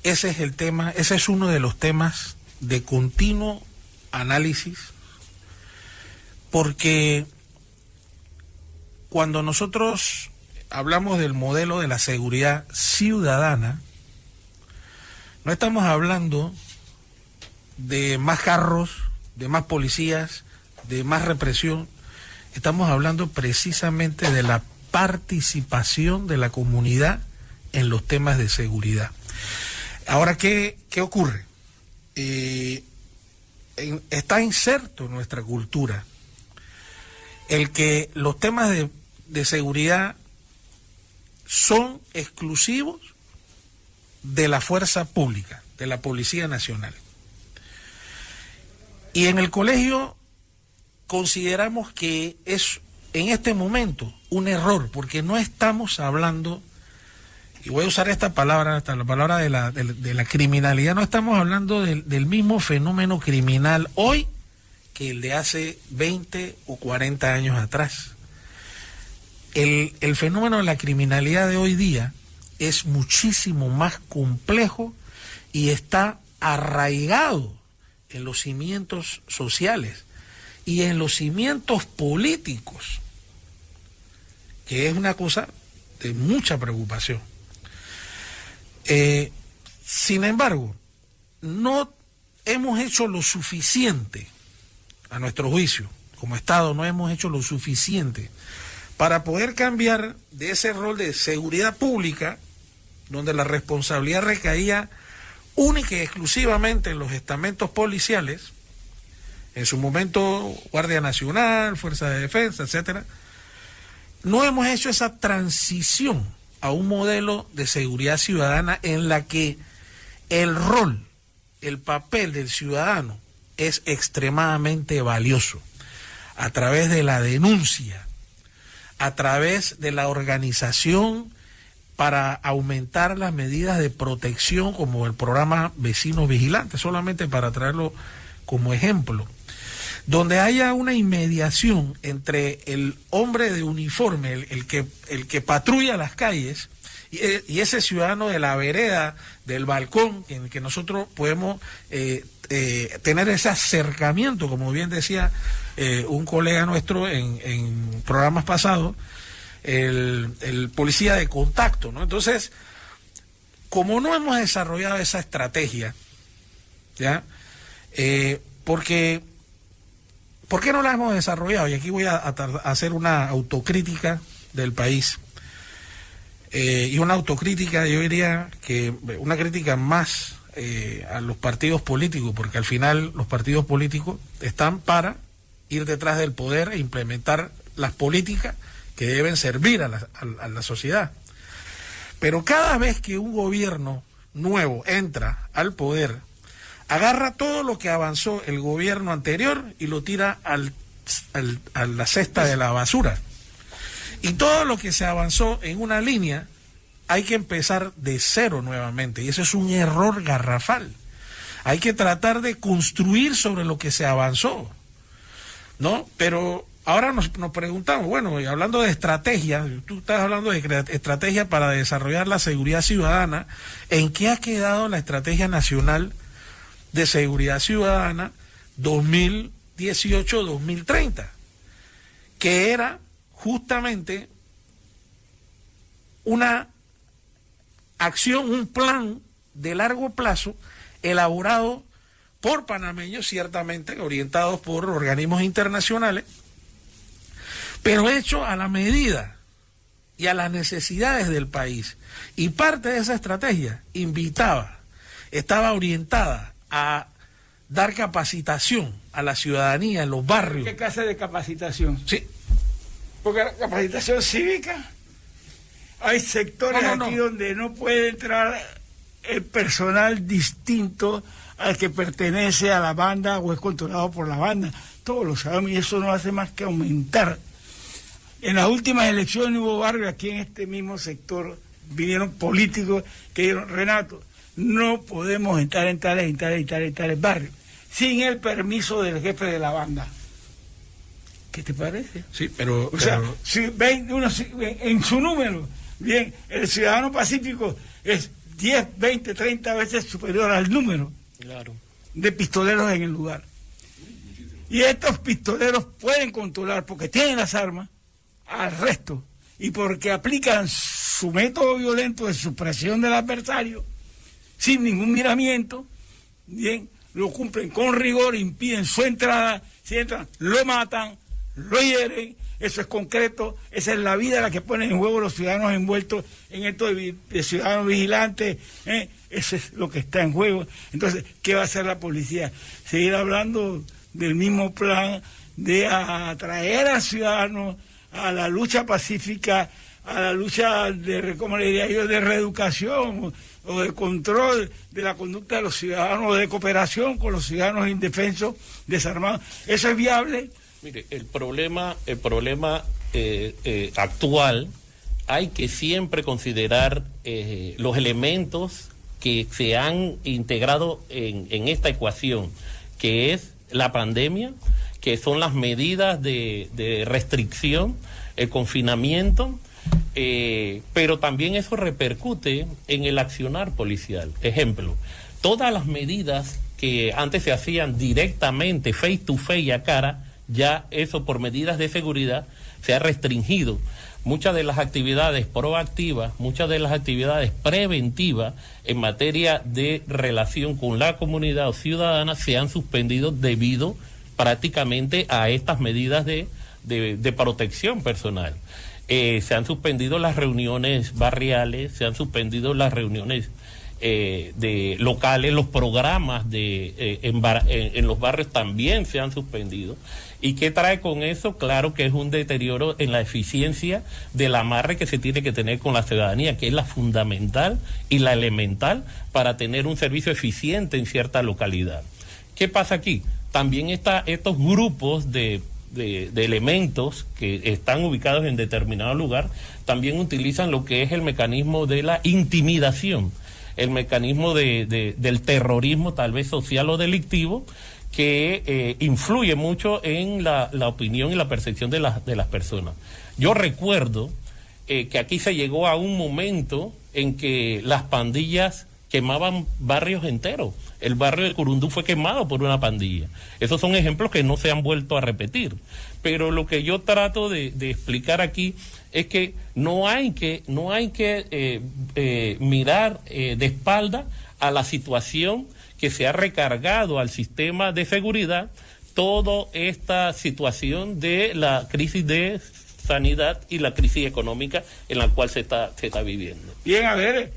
ese es el tema, ese es uno de los temas de continuo análisis, porque cuando nosotros hablamos del modelo de la seguridad ciudadana, no estamos hablando de más carros, de más policías, de más represión, estamos hablando precisamente de la participación de la comunidad en los temas de seguridad. Ahora, ¿qué ocurre? Está inserto en nuestra cultura el que los temas de seguridad son exclusivos de la fuerza pública, de la Policía Nacional. Y en el colegio consideramos que es en este momento un error, porque no estamos hablando y voy a usar esta palabra, hasta la palabra de la criminalidad, no estamos hablando del mismo fenómeno criminal hoy que el de hace 20 o 40 años atrás. El fenómeno de la criminalidad de hoy día es muchísimo más complejo y está arraigado en los cimientos sociales y en los cimientos políticos, que es una cosa de mucha preocupación. Sin embargo, no hemos hecho lo suficiente, a nuestro juicio, como Estado no hemos hecho lo suficiente para poder cambiar de ese rol de seguridad pública, donde la responsabilidad recaía única y exclusivamente en los estamentos policiales, en su momento Guardia Nacional, Fuerza de Defensa, etcétera. No hemos hecho esa transición a un modelo de seguridad ciudadana en la que el rol, el papel del ciudadano es extremadamente valioso, a través de la denuncia, a través de la organización para aumentar las medidas de protección, como el programa Vecinos Vigilantes, solamente para traerlo como ejemplo, donde haya una inmediación entre el hombre de uniforme, el que patrulla las calles, y ese ciudadano de la vereda, del balcón, en el que nosotros podemos tener ese acercamiento, como bien decía un colega nuestro en programas pasados, el policía de contacto, ¿no? Entonces, como no hemos desarrollado esa estrategia, ¿ya? ¿Por qué no la hemos desarrollado? Y aquí voy a hacer una autocrítica del país. Y una autocrítica, yo diría que una crítica más a los partidos políticos, porque al final los partidos políticos están para ir detrás del poder e implementar las políticas que deben servir a la sociedad. Pero cada vez que un gobierno nuevo entra al poder, agarra todo lo que avanzó el gobierno anterior y lo tira a la cesta de la basura. Y todo lo que se avanzó en una línea hay que empezar de cero nuevamente, y eso es un error garrafal. Hay que tratar de construir sobre lo que se avanzó, ¿no? Pero ahora nos preguntamos, bueno, hablando de estrategia, tú estás hablando de estrategia para desarrollar la seguridad ciudadana, ¿en qué ha quedado la Estrategia Nacional de Seguridad Ciudadana 2018-2030? Que era justamente una acción, un plan de largo plazo elaborado por panameños, ciertamente orientados por organismos internacionales, pero hecho a la medida y a las necesidades del país. Y parte de esa estrategia estaba orientada a dar capacitación a la ciudadanía en los barrios. ¿Qué clase de capacitación? Sí. Porque la capacitación cívica, hay sectores aquí donde no puede entrar el personal distinto al que pertenece a la banda o es controlado por la banda. Todos lo sabemos y eso no hace más que aumentar. En las últimas elecciones hubo barrios aquí en este mismo sector, vinieron políticos que dijeron, Renato, no podemos entrar en tales barrios sin el permiso del jefe de la banda. ¿Qué te parece? Sí, pero... sea, si ven uno en su número, bien, el ciudadano pacífico es 10, 20, 30 veces superior al número de pistoleros en el lugar. Y estos pistoleros pueden controlar, porque tienen las armas, al resto, y porque aplican su método violento de supresión del adversario, sin ningún miramiento, bien, lo cumplen con rigor, impiden su entrada, si entran, lo matan, lo hieren. Eso es concreto, esa es la vida la que ponen en juego los ciudadanos envueltos en esto de ciudadanos vigilantes, eso es lo que está en juego. Entonces, ¿qué va a hacer la policía? Seguir hablando del mismo plan de atraer a ciudadanos a la lucha pacífica, a la lucha de, ¿cómo le diría yo?, de reeducación o de control de la conducta de los ciudadanos, de cooperación con los ciudadanos indefensos, desarmados. ¿Eso es viable? Mire, el problema actual hay que siempre considerar los elementos que se han integrado en esta ecuación, que es la pandemia, que son las medidas de restricción, el confinamiento, pero también eso repercute en el accionar policial. Ejemplo, todas las medidas que antes se hacían directamente, face to face, a cara, ya eso por medidas de seguridad se ha restringido. Muchas de las actividades proactivas, muchas de las actividades preventivas en materia de relación con la comunidad ciudadana se han suspendido debido prácticamente a estas medidas de protección personal. Se han suspendido las reuniones barriales, se han suspendido las reuniones de locales, los programas en los barrios también se han suspendido. ¿Y qué trae con eso? Claro que es un deterioro en la eficiencia del amarre que se tiene que tener con la ciudadanía, que es la fundamental y la elemental para tener un servicio eficiente en cierta localidad. ¿Qué pasa aquí? También estos grupos de elementos que están ubicados en determinado lugar también utilizan lo que es el mecanismo de la intimidación, el mecanismo del terrorismo tal vez social o delictivo, que influye mucho en la opinión y la percepción de las personas. Yo recuerdo que aquí se llegó a un momento en que las pandillas quemaban barrios enteros. El barrio de Curundú fue quemado por una pandilla. Esos son ejemplos que no se han vuelto a repetir. Pero lo que yo trato de explicar aquí es que no hay que mirar de espalda a la situación que se ha recargado al sistema de seguridad, toda esta situación de la crisis de sanidad y la crisis económica en la cual se está viviendo. Bien, a ver,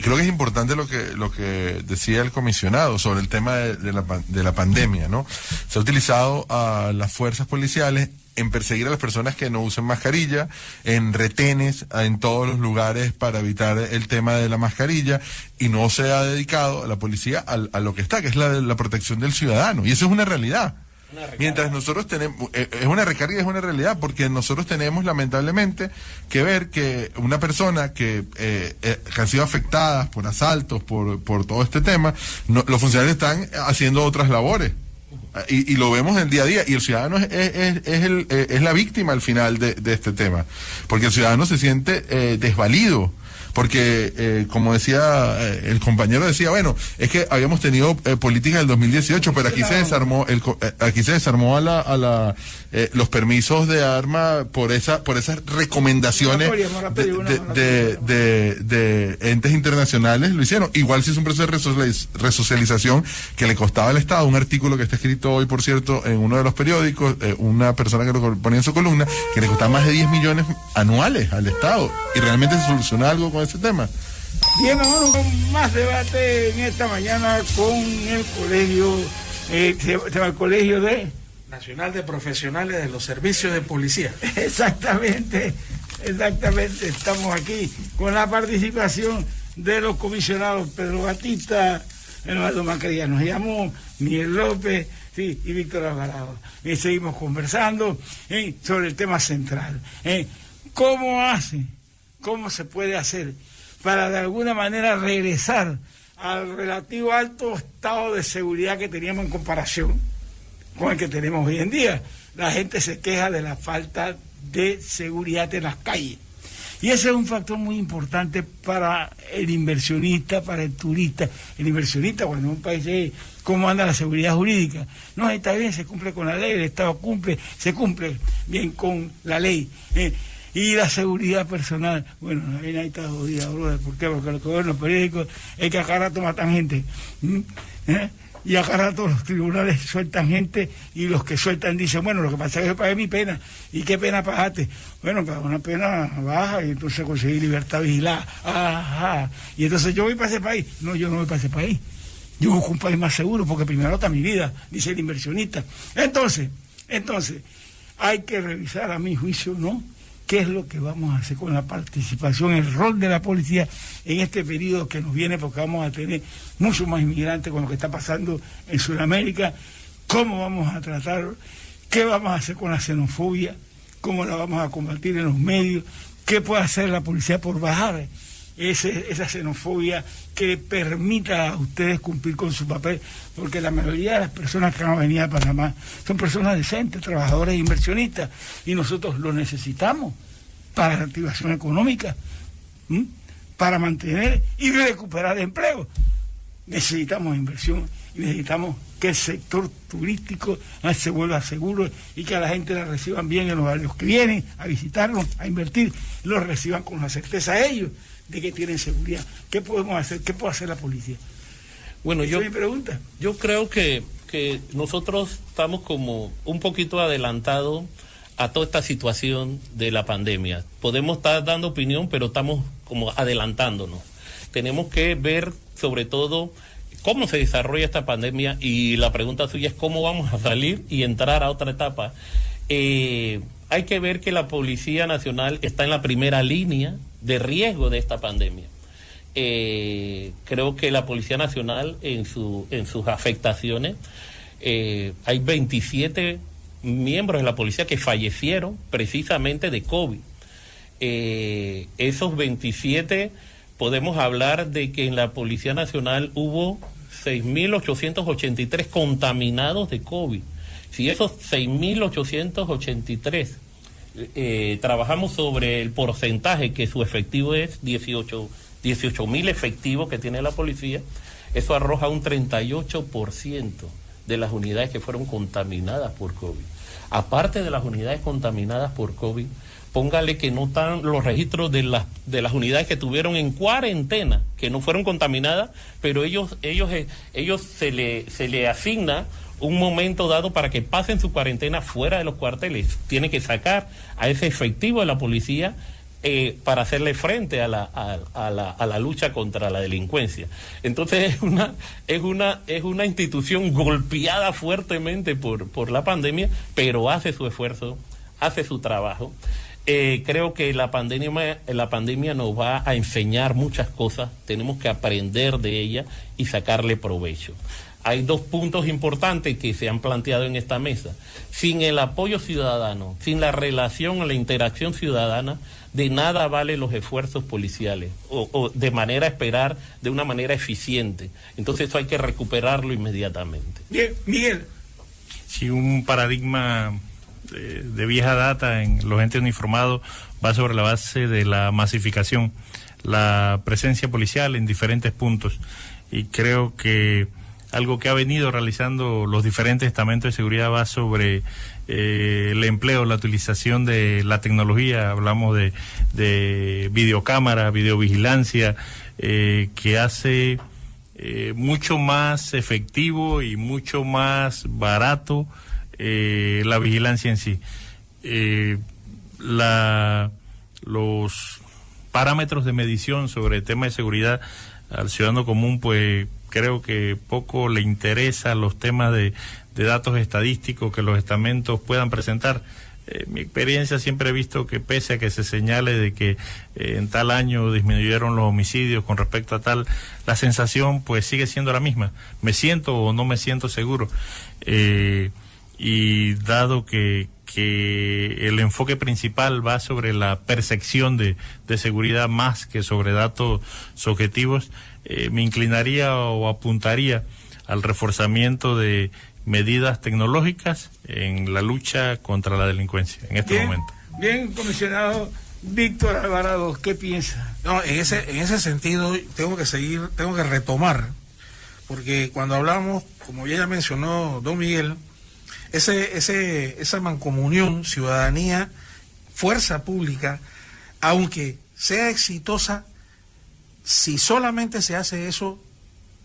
creo que es importante lo que decía el comisionado sobre el tema de la pandemia, ¿no? Se ha utilizado a las fuerzas policiales en perseguir a las personas que no usen mascarilla, en retenes en todos los lugares para evitar el tema de la mascarilla, y no se ha dedicado a la policía a lo que está, que es la protección del ciudadano, y eso es una realidad. Mientras nosotros tenemos, es una recarga y es una realidad, porque nosotros tenemos lamentablemente que ver que una persona que han sido afectadas por asaltos, por todo este tema, los funcionarios están haciendo otras labores. Y lo vemos en el día a día, y el ciudadano es la víctima al final de este tema, porque el ciudadano se siente desvalido, porque como decía el compañero, decía, bueno, es que habíamos tenido políticas del 2018, pero aquí se desarmó a los permisos de arma por esas recomendaciones de entes internacionales. Lo hicieron. Igual se hizo un proceso de resocialización que le costaba al Estado, un artículo que está escrito hoy, por cierto, en uno de los periódicos, una persona que lo ponía en su columna, que le costaba más de 10 millones anuales al Estado, y realmente se soluciona algo con este tema. Bien, vamos con más debate en esta mañana con el colegio, el colegio Nacional de Profesionales de los Servicios de Policía. Exactamente, estamos aquí con la participación de los comisionados Pedro Batista, Eduardo Macria, nos llamó Miguel López, sí, y Víctor Alvarado. Y seguimos conversando sobre el tema central. ¿Cómo se puede hacer para de alguna manera regresar al relativo alto estado de seguridad que teníamos en comparación con el que tenemos hoy en día? La gente se queja de la falta de seguridad en las calles. Y ese es un factor muy importante para el inversionista, para el turista. El inversionista, cuando un país es cómo anda la seguridad jurídica. No, está bien, se cumple con la ley, el Estado se cumple bien con la ley. Y la seguridad personal, bueno, ahí está jodida, ¿por qué? Porque lo que ven los periódicos es que a cada rato matan gente. Y a cada rato los tribunales sueltan gente, y los que sueltan dicen, bueno, lo que pasa es que yo pagué mi pena. ¿Y qué pena pagaste? Bueno, pagé una pena baja y entonces conseguí libertad vigilada. Ajá. Y entonces yo voy para ese país. No, yo no voy para ese país. Yo busco un país más seguro porque primero está mi vida, dice el inversionista. Entonces, hay que revisar, a mi juicio, ¿no?, qué es lo que vamos a hacer con la participación, el rol de la policía en este periodo que nos viene, porque vamos a tener muchos más inmigrantes con lo que está pasando en Sudamérica. ¿Cómo vamos a tratar? ¿Qué vamos a hacer con la xenofobia? ¿Cómo la vamos a combatir en los medios? ¿Qué puede hacer la policía por bajar esa xenofobia que permita a ustedes cumplir con su papel? Porque la mayoría de las personas que han venido a Panamá son personas decentes, trabajadores e inversionistas, y nosotros lo necesitamos para la activación económica, para mantener y recuperar empleo. Necesitamos inversión y necesitamos que el sector turístico se vuelva seguro y que a la gente la reciban bien, los que vienen a visitarnos, a invertir, los reciban con la certeza a ellos de que tienen seguridad. ¿Qué podemos hacer? ¿Qué puede hacer la policía? Bueno, Esa es mi pregunta. Yo creo que nosotros estamos como un poquito adelantados a toda esta situación de la pandemia. Podemos estar dando opinión, pero estamos como adelantándonos. Tenemos que ver sobre todo cómo se desarrolla esta pandemia, y la pregunta suya es cómo vamos a salir y entrar a otra etapa. Hay que ver que la Policía Nacional está en la primera línea de riesgo de esta pandemia. Creo que la Policía Nacional en sus afectaciones, hay 27 miembros de la policía que fallecieron precisamente de COVID. Esos 27, podemos hablar de que en la Policía Nacional hubo 6.883 contaminados de COVID. Si esos 6.883 trabajamos sobre el porcentaje, que su efectivo es 18.000 efectivos que tiene la policía, eso arroja un 38% de las unidades que fueron contaminadas por COVID. Aparte de las unidades contaminadas por COVID, póngale que no están los registros de las unidades que tuvieron en cuarentena, que no fueron contaminadas, pero ellos se le asigna un momento dado para que pasen su cuarentena fuera de los cuarteles. Tiene que sacar a ese efectivo de la policía para hacerle frente a la lucha contra la delincuencia. Entonces es una institución golpeada fuertemente por la pandemia, pero hace su esfuerzo, hace su trabajo. Creo que la pandemia nos va a enseñar muchas cosas, tenemos que aprender de ella y sacarle provecho. Hay dos puntos importantes que se han planteado en esta mesa. Sin el apoyo ciudadano, sin la relación o la interacción ciudadana, de nada valen los esfuerzos policiales o de manera a esperar de una manera eficiente. Entonces eso hay que recuperarlo inmediatamente. Bien, Miguel. Sí, un paradigma de vieja data en los entes uniformados va sobre la base de la masificación, la presencia policial en diferentes puntos, y creo que algo que ha venido realizando los diferentes estamentos de seguridad va sobre el empleo, la utilización de la tecnología. Hablamos de videocámara, videovigilancia, que hace mucho más efectivo y mucho más barato la vigilancia en sí. Los parámetros de medición sobre el tema de seguridad al ciudadano común, pues creo que poco le interesa los temas de datos estadísticos que los estamentos puedan presentar. Mi experiencia siempre he visto que pese a que se señale de que en tal año disminuyeron los homicidios con respecto a tal, la sensación pues sigue siendo la misma. Me siento o no me siento seguro. Y dado que el enfoque principal va sobre la percepción de seguridad más que sobre datos subjetivos, me inclinaría o apuntaría al reforzamiento de medidas tecnológicas en la lucha contra la delincuencia en este momento. Bien, comisionado Víctor Alvarado, ¿qué piensa? No, en ese sentido tengo que retomar, porque cuando hablamos, como ya mencionó don Miguel, esa mancomunión, ciudadanía, fuerza pública, aunque sea exitosa, si solamente se hace eso,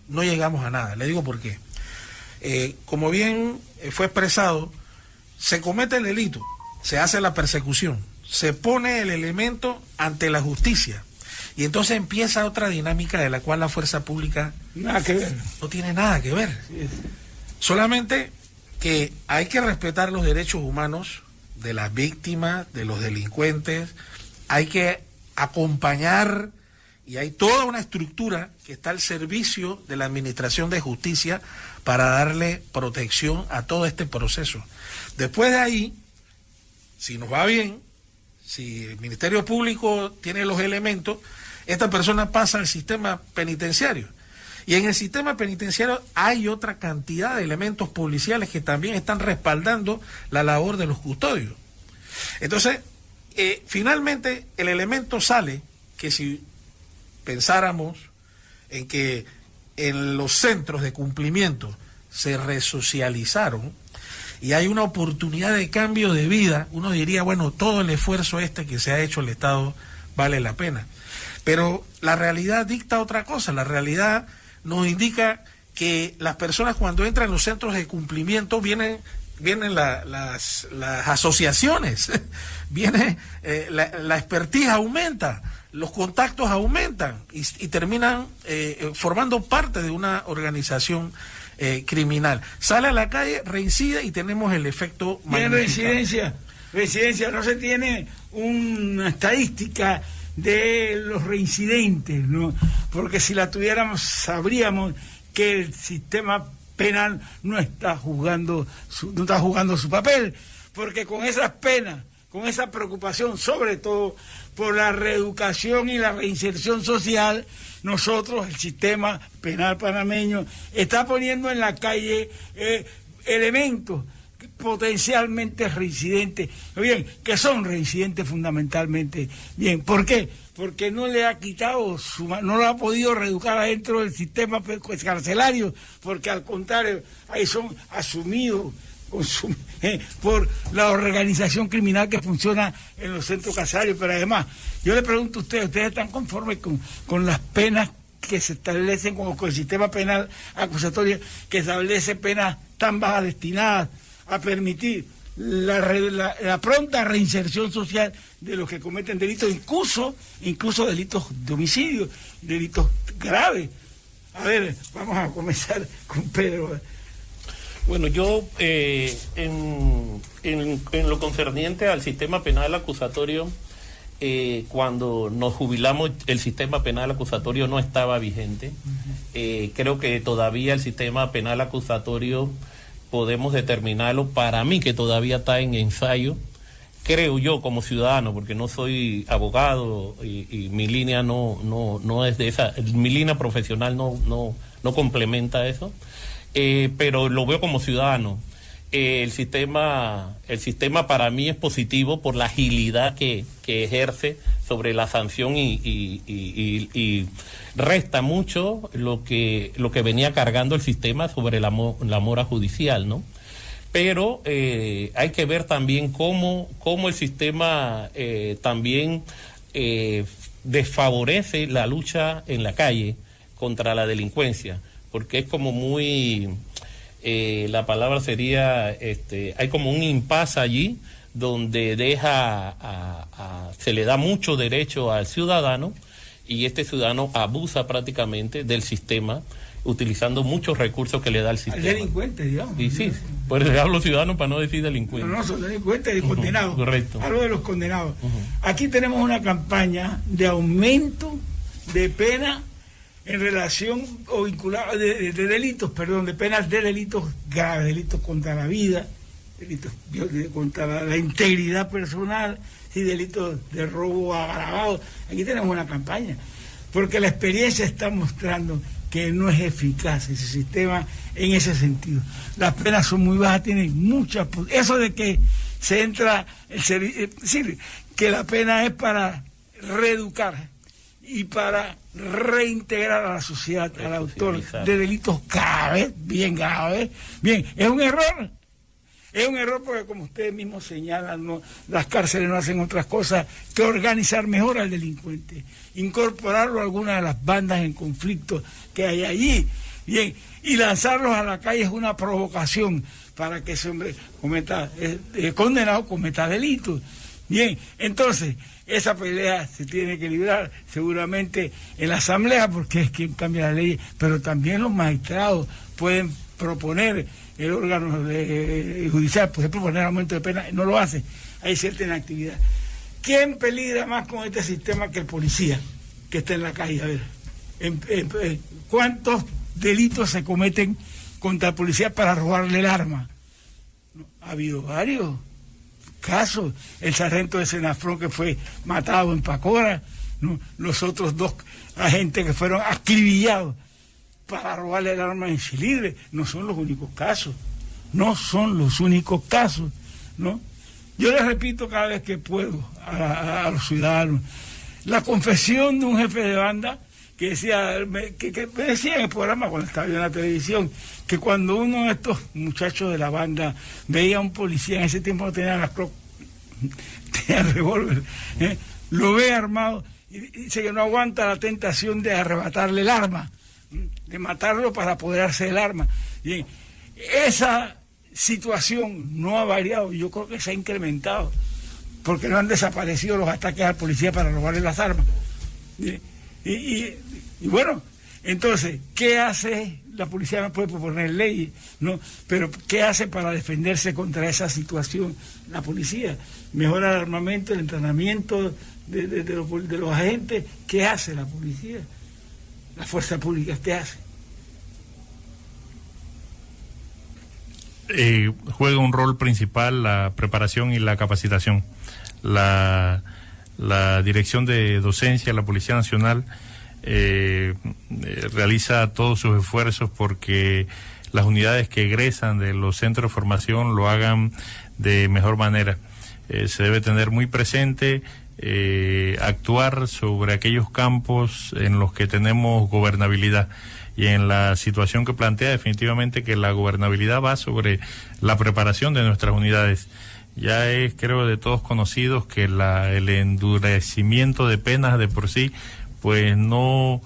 no llegamos a nada. Le digo por qué. Como bien fue expresado, se comete el delito, se hace la persecución, se pone el elemento ante la justicia, y entonces empieza otra dinámica de la cual la fuerza pública nada que ver. No tiene nada que ver. Solamente que hay que respetar los derechos humanos de las víctimas, de los delincuentes, hay que acompañar, y hay toda una estructura que está al servicio de la administración de justicia para darle protección a todo este proceso. Después de ahí, si nos va bien, Si el Ministerio Público tiene los elementos, esta persona pasa al sistema penitenciario. Y en el sistema penitenciario hay otra cantidad de elementos policiales que también están respaldando la labor de los custodios. Entonces, finalmente el elemento sale que si pensáramos en que en los centros de cumplimiento se resocializaron y hay una oportunidad de cambio de vida, uno diría, bueno, todo el esfuerzo que se ha hecho el Estado vale la pena. Pero la realidad dicta otra cosa. La realidad nos indica que las personas cuando entran en los centros de cumplimiento vienen las asociaciones, viene la expertise aumenta, los contactos aumentan y terminan formando parte de una organización criminal. Sale a la calle, reincide y tenemos el efecto magnificado. Residencia, no se tiene una estadística de los reincidentes, ¿no? Porque si la tuviéramos sabríamos que el sistema penal no está jugando su papel, porque con esas penas, con esa preocupación sobre todo por la reeducación y la reinserción social, nosotros, el sistema penal panameño, está poniendo en la calle elementos potencialmente reincidentes, bien, que son reincidentes fundamentalmente. Bien, ¿por qué? Porque no le ha quitado, no lo ha podido reeducar adentro del sistema carcelario, porque al contrario, ahí son asumidos por la organización criminal que funciona en los centros carcelarios. Pero además, yo le pregunto a ¿ustedes están conformes con las penas que se establecen con el sistema penal acusatorio, que establece penas tan bajas destinadas a permitir la pronta reinserción social de los que cometen delitos, incluso delitos de homicidio, delitos graves? A ver, vamos a comenzar con Pedro. Bueno, yo en lo concerniente al sistema penal acusatorio, cuando nos jubilamos el sistema penal acusatorio no estaba vigente. Creo que todavía el sistema penal acusatorio podemos determinarlo, para mí que todavía está en ensayo, creo yo como ciudadano, porque no soy abogado y mi línea no es de esa, mi línea profesional no complementa eso, pero lo veo como ciudadano. El sistema para mí es positivo por la agilidad que ejerce sobre la sanción y resta mucho lo que venía cargando el sistema sobre la mora judicial, ¿no? Pero hay que ver también cómo el sistema también desfavorece la lucha en la calle contra la delincuencia, porque es como muy... la palabra sería, hay como un impasse allí donde se le da mucho derecho al ciudadano y este ciudadano abusa prácticamente del sistema utilizando muchos recursos que le da el sistema. Al delincuente, digamos. Y sí, pues le hablo ciudadano para no decir delincuente. No, son delincuentes y condenados. Correcto. Hablo de los condenados. Aquí tenemos una campaña de aumento de pena en relación o vinculado de penas de delitos graves, delitos contra la vida, delitos contra la integridad personal y delitos de robo agravado. Aquí tenemos una campaña, porque la experiencia está mostrando que no es eficaz ese sistema en ese sentido. Las penas son muy bajas, tienen muchas... Eso de que se entra el servicio, es decir, que la pena es para reeducar y para reintegrar a la sociedad al autor de delitos graves, bien graves. Bien, es un error porque, como ustedes mismos señalan, las cárceles no hacen otras cosas que organizar mejor al delincuente, incorporarlo a alguna de las bandas en conflicto que hay allí, bien, y lanzarlos a la calle es una provocación para que ese hombre condenado cometa delitos. Bien, entonces, esa pelea se tiene que librar seguramente en la asamblea, porque es quien cambia la ley, pero también los magistrados pueden proponer, el órgano judicial puede proponer aumento de pena, no lo hace, hay cierta inactividad. ¿Quién peligra más con este sistema que el policía que está en la calle? A ver, ¿cuántos delitos se cometen contra el policía para robarle el arma? Ha habido varios casos. El sargento de Senafrón que fue matado en Pacora, ¿no? Los otros 2 agentes que fueron acribillados para robarle el arma en Chilibre, no son los únicos casos. No son los únicos casos, ¿no? Yo les repito cada vez que puedo a los ciudadanos, la confesión de un jefe de banda que decía, que me decía en el programa cuando estaba yo en la televisión, que cuando uno de estos muchachos de la banda veía a un policía, en ese tiempo no tenían tenían revólver, lo ve armado y dice que no aguanta la tentación de arrebatarle el arma, de matarlo para apoderarse del arma. Bien, esa situación no ha variado, yo creo que se ha incrementado, porque no han desaparecido los ataques al policía para robarle las armas. Y bueno, entonces, ¿qué hace? La policía no puede proponer leyes, ¿no? Pero ¿qué hace para defenderse contra esa situación la policía? Mejora el armamento, el entrenamiento de los agentes. ¿Qué hace la policía? La fuerza pública, ¿qué hace? Juega un rol principal la preparación y la capacitación. La Dirección de Docencia, la Policía Nacional, realiza todos sus esfuerzos porque las unidades que egresan de los centros de formación lo hagan de mejor manera. Se debe tener muy presente actuar sobre aquellos campos en los que tenemos gobernabilidad. Y en la situación que plantea, definitivamente que la gobernabilidad va sobre la preparación de nuestras unidades. Ya es, creo, de todos conocidos que el endurecimiento de penas de por sí, pues no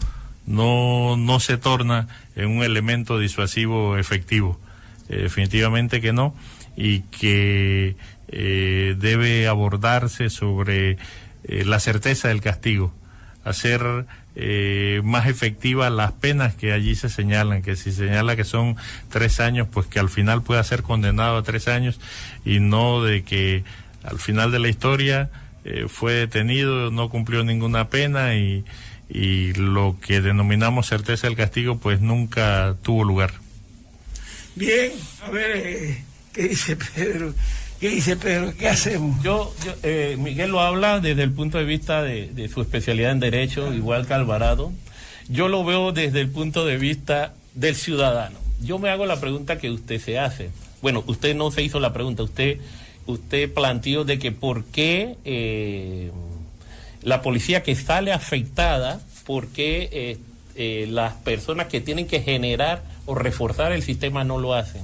se torna en un elemento disuasivo efectivo. Definitivamente que no, y que debe abordarse sobre la certeza del castigo, hacer más efectivas las penas que allí se señalan, que si señala que son 3 años, pues que al final pueda ser condenado a 3 años, y no de que al final de la historia fue detenido, no cumplió ninguna pena y lo que denominamos certeza del castigo pues nunca tuvo lugar. Bien, a ver, ¿qué dice Pedro? ¿Qué hacemos? Miguel lo habla desde el punto de vista de su especialidad en Derecho, igual que Alvarado. Yo lo veo desde el punto de vista del ciudadano. Yo me hago la pregunta que usted se hace. Bueno, usted no se hizo la pregunta, usted planteó de que por qué la policía que sale afectada, por qué las personas que tienen que generar o reforzar el sistema no lo hacen.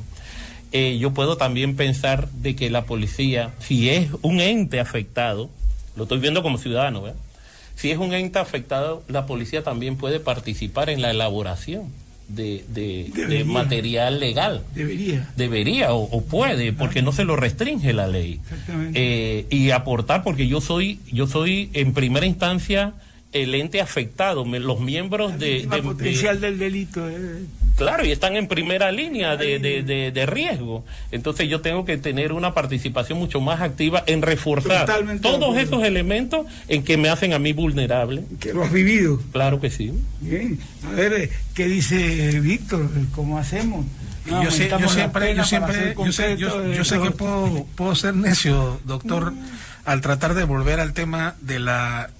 Yo puedo también pensar de que la policía, si es un ente afectado, lo estoy viendo como ciudadano, ¿verdad? Si es un ente afectado, la policía también puede participar en la elaboración de material legal. Debería o puede, porque no se lo restringe la ley. Exactamente. Y aportar, porque yo soy en primera instancia el ente afectado, los miembros de potencial del delito. Claro, y están en primera línea de riesgo. Entonces yo tengo que tener una participación mucho más activa en reforzar todos esos elementos en que me hacen a mí vulnerable. Que lo has vivido. Claro que sí. Bien, a ver, ¿qué dice Víctor? ¿Cómo hacemos? Yo sé que puedo ser necio, doctor, al tratar de volver al tema de la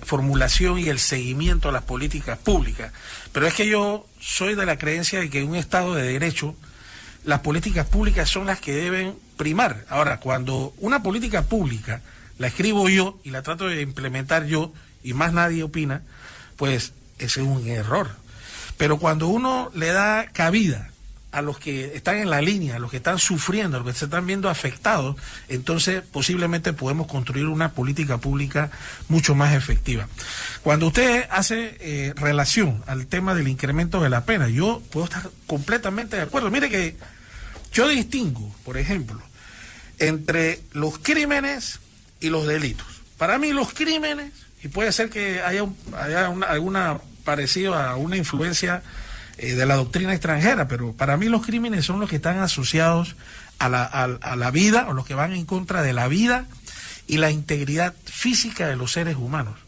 formulación y el seguimiento a las políticas públicas. Pero es que yo soy de la creencia de que en un Estado de Derecho las políticas públicas son las que deben primar. Ahora, cuando una política pública la escribo yo y la trato de implementar yo y más nadie opina, pues ese es un error. Pero cuando uno le da cabida a los que están en la línea, a los que están sufriendo, a los que se están viendo afectados, entonces posiblemente podemos construir una política pública mucho más efectiva. Cuando usted hace relación al tema del incremento de la pena, yo puedo estar completamente de acuerdo. Mire que yo distingo, por ejemplo, entre los crímenes y los delitos. Para mí los crímenes, y puede ser que haya alguna parecido a una influencia de la doctrina extranjera, pero para mí los crímenes son los que están asociados a la vida, o los que van en contra de la vida y la integridad física de los seres humanos.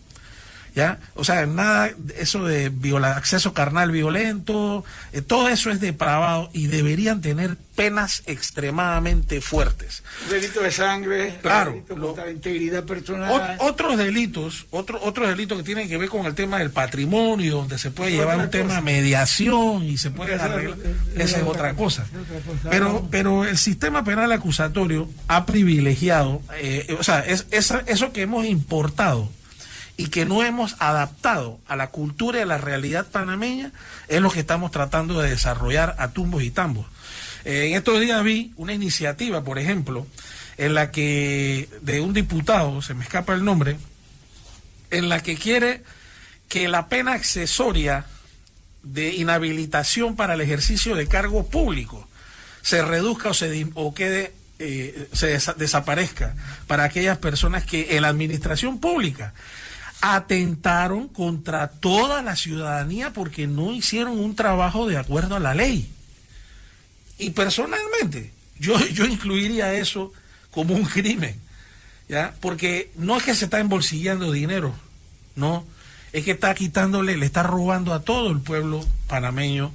¿ya? O sea, nada, eso de acceso carnal violento, todo eso es depravado y deberían tener penas extremadamente fuertes. Delito de sangre, claro, delito contra la integridad personal. Otros delitos que tienen que ver con el tema del patrimonio, donde se puede llevar un tema de mediación y se puede arreglar, esa es otra cosa. Pero el sistema penal acusatorio ha privilegiado, eso que hemos importado y que no hemos adaptado a la cultura y a la realidad panameña, es lo que estamos tratando de desarrollar a tumbos y tambos. En estos días vi una iniciativa, por ejemplo, en la que, de un diputado, se me escapa el nombre, en la que quiere que la pena accesoria de inhabilitación para el ejercicio de cargo público se reduzca desaparezca para aquellas personas que en la administración pública atentaron contra toda la ciudadanía porque no hicieron un trabajo de acuerdo a la ley. Y personalmente, yo incluiría eso como un crimen, ¿ya? Porque no es que se está embolsillando dinero, no, es que está le está robando a todo el pueblo panameño,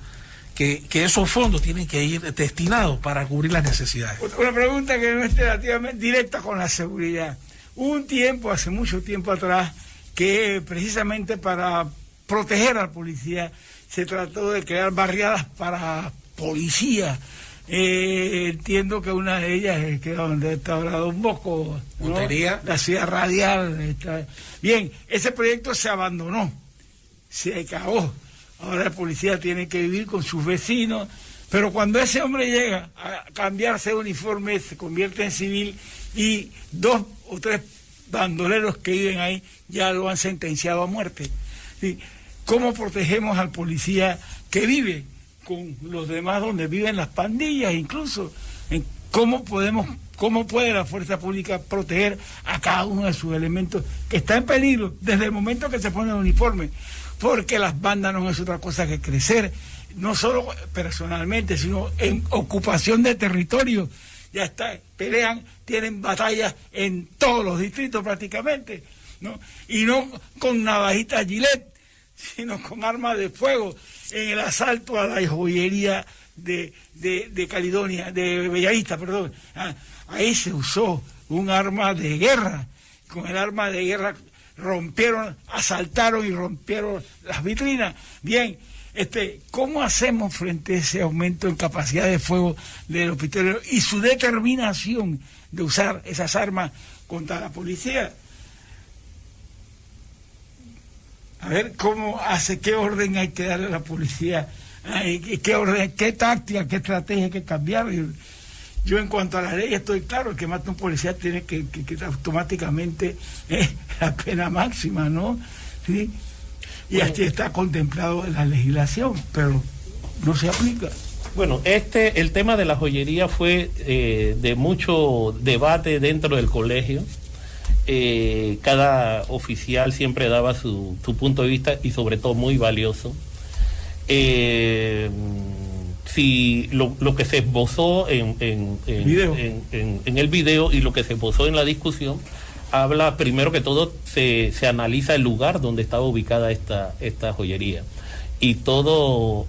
que esos fondos tienen que ir destinados para cubrir las necesidades. Una pregunta que no es relativamente directa con la seguridad. Hubo un tiempo, hace mucho tiempo atrás, que precisamente para proteger a la policía se trató de crear barriadas para policía. Entiendo que una de ellas es que donde está ahora Don Bosco, ¿no? La ciudad radial. Bien, ese proyecto se abandonó, se acabó. Ahora la policía tiene que vivir con sus vecinos, pero cuando ese hombre llega a cambiarse de uniforme, se convierte en civil y 2 o 3 bandoleros que viven ahí ya lo han sentenciado a muerte. ¿Sí? ¿Cómo protegemos al policía que vive con los demás donde viven las pandillas incluso? ¿Cómo puede la fuerza pública proteger a cada uno de sus elementos que está en peligro desde el momento que se pone el uniforme? Porque las bandas no es otra cosa que crecer, no solo personalmente, sino en ocupación de territorio. Ya está, pelean, tienen batallas en todos los distritos prácticamente, ¿no? Y no con navajitas Gillette, sino con armas de fuego. En el asalto a la joyería de Caledonia, de Bellavista, perdón, ahí se usó un arma de guerra. Con el arma de guerra asaltaron y rompieron las vitrinas. Bien, ¿cómo hacemos frente a ese aumento en capacidad de fuego de los pistoleros y su determinación de usar esas armas contra la policía? A ver, ¿cómo hace? ¿Qué orden hay que darle a la policía? ¿Qué orden, qué táctica, qué estrategia hay que cambiar? Yo en cuanto a la ley estoy claro, el que mata a un policía tiene que automáticamente la pena máxima, ¿no? ¿Sí? Y así está contemplado en la legislación, pero no se aplica. Bueno, el tema de la joyería fue de mucho debate dentro del colegio. Cada oficial siempre daba su punto de vista y sobre todo muy valioso. Si lo que se esbozó en el video y lo que se esbozó en la discusión habla, primero que todo, se analiza el lugar donde estaba ubicada esta joyería. Y todo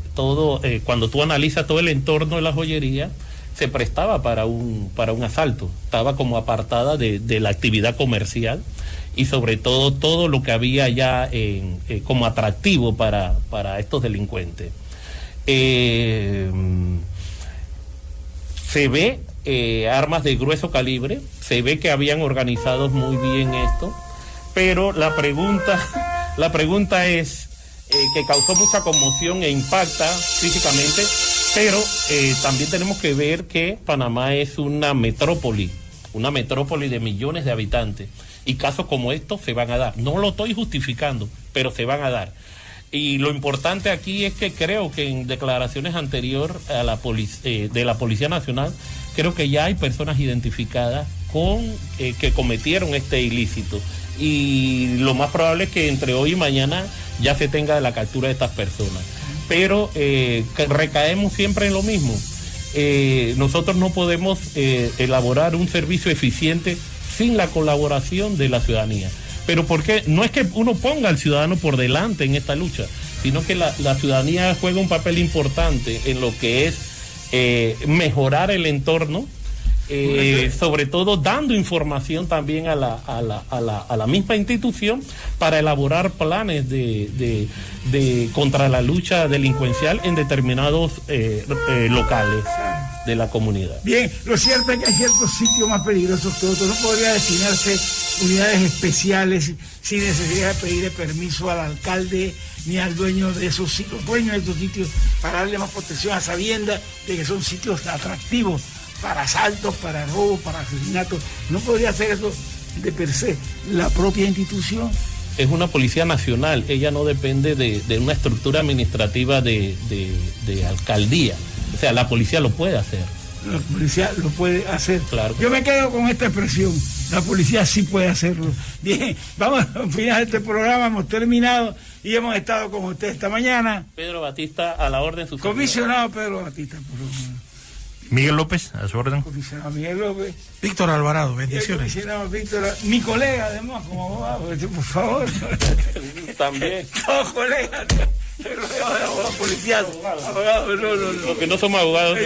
cuando tú analizas todo el entorno de la joyería, se prestaba para un asalto. Estaba como apartada de la actividad comercial y sobre todo lo que había ya como atractivo para estos delincuentes. Se ve armas de grueso calibre, se ve que habían organizado muy bien esto, pero la pregunta es que causó mucha conmoción e impacta físicamente, pero también tenemos que ver que Panamá es una metrópoli de millones de habitantes, y casos como estos se van a dar. No lo estoy justificando, pero se van a dar. Y lo importante aquí es que creo que en declaraciones anteriores a de la Policía Nacional, creo que ya hay personas identificadas que cometieron este ilícito. Y lo más probable es que entre hoy y mañana ya se tenga la captura de estas personas. Pero recaemos siempre en lo mismo. Nosotros no podemos elaborar un servicio eficiente sin la colaboración de la ciudadanía. Pero porque no es que uno ponga al ciudadano por delante en esta lucha, sino que la ciudadanía juega un papel importante en lo que es mejorar el entorno, sobre todo dando información también a la misma institución para elaborar planes de contra la lucha delincuencial en determinados locales de la comunidad. Bien, lo cierto es que hay ciertos sitios más peligrosos que otros. No podría destinarse unidades especiales sin necesidad de pedirle permiso al alcalde ni al dueño de esos sitios, para darle más protección a sabiendas de que son sitios atractivos para asaltos, para robos, para asesinatos. No podría hacer eso de per se la propia institución. Es una policía nacional, ella no depende de una estructura administrativa de alcaldía. O sea, la policía lo puede hacer. La policía lo puede hacer. Claro. Yo me quedo con esta expresión. La policía sí puede hacerlo. Bien, vamos al final de este programa, hemos terminado y hemos estado con usted esta mañana. Pedro Batista, a la orden. Comisionado Pedro Batista, por favor. Miguel López, a su orden. Comisionado Miguel López. Víctor Alvarado, bendiciones. Comisionado Víctor, mi colega además como abogado, por favor. También. Todos colegas. Abogados policías, abogados, no. Porque no somos abogados.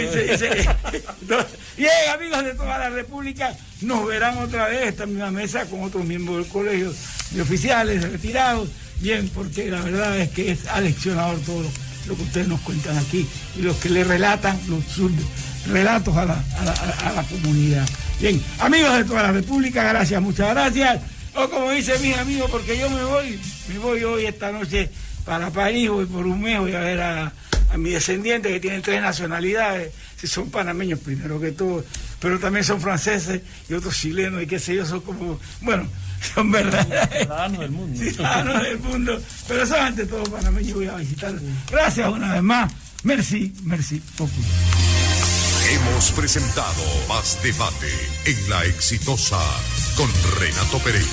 Bien, amigos de toda la República, nos verán otra vez esta misma mesa con otros miembros del colegio de oficiales, de retirados. Bien, porque la verdad es que es aleccionador todo lo que ustedes nos cuentan aquí y los que le relatan sus relatos a la comunidad. Bien, amigos de toda la República, gracias, muchas gracias. O como dice mis amigos, porque yo me voy hoy esta noche para París, voy por un mes, voy a ver a mis descendientes que tienen 3 nacionalidades, si son panameños primero que todo, pero también son franceses y otros chilenos y qué sé yo, son como, bueno, son verdaderos ciudadanos del mundo. Ciudadanos del mundo, pero son ante todo panameños, voy a visitarlos. Gracias una vez más, merci beaucoup. Hemos presentado Más Debate en La Exitosa con Renato Pereira.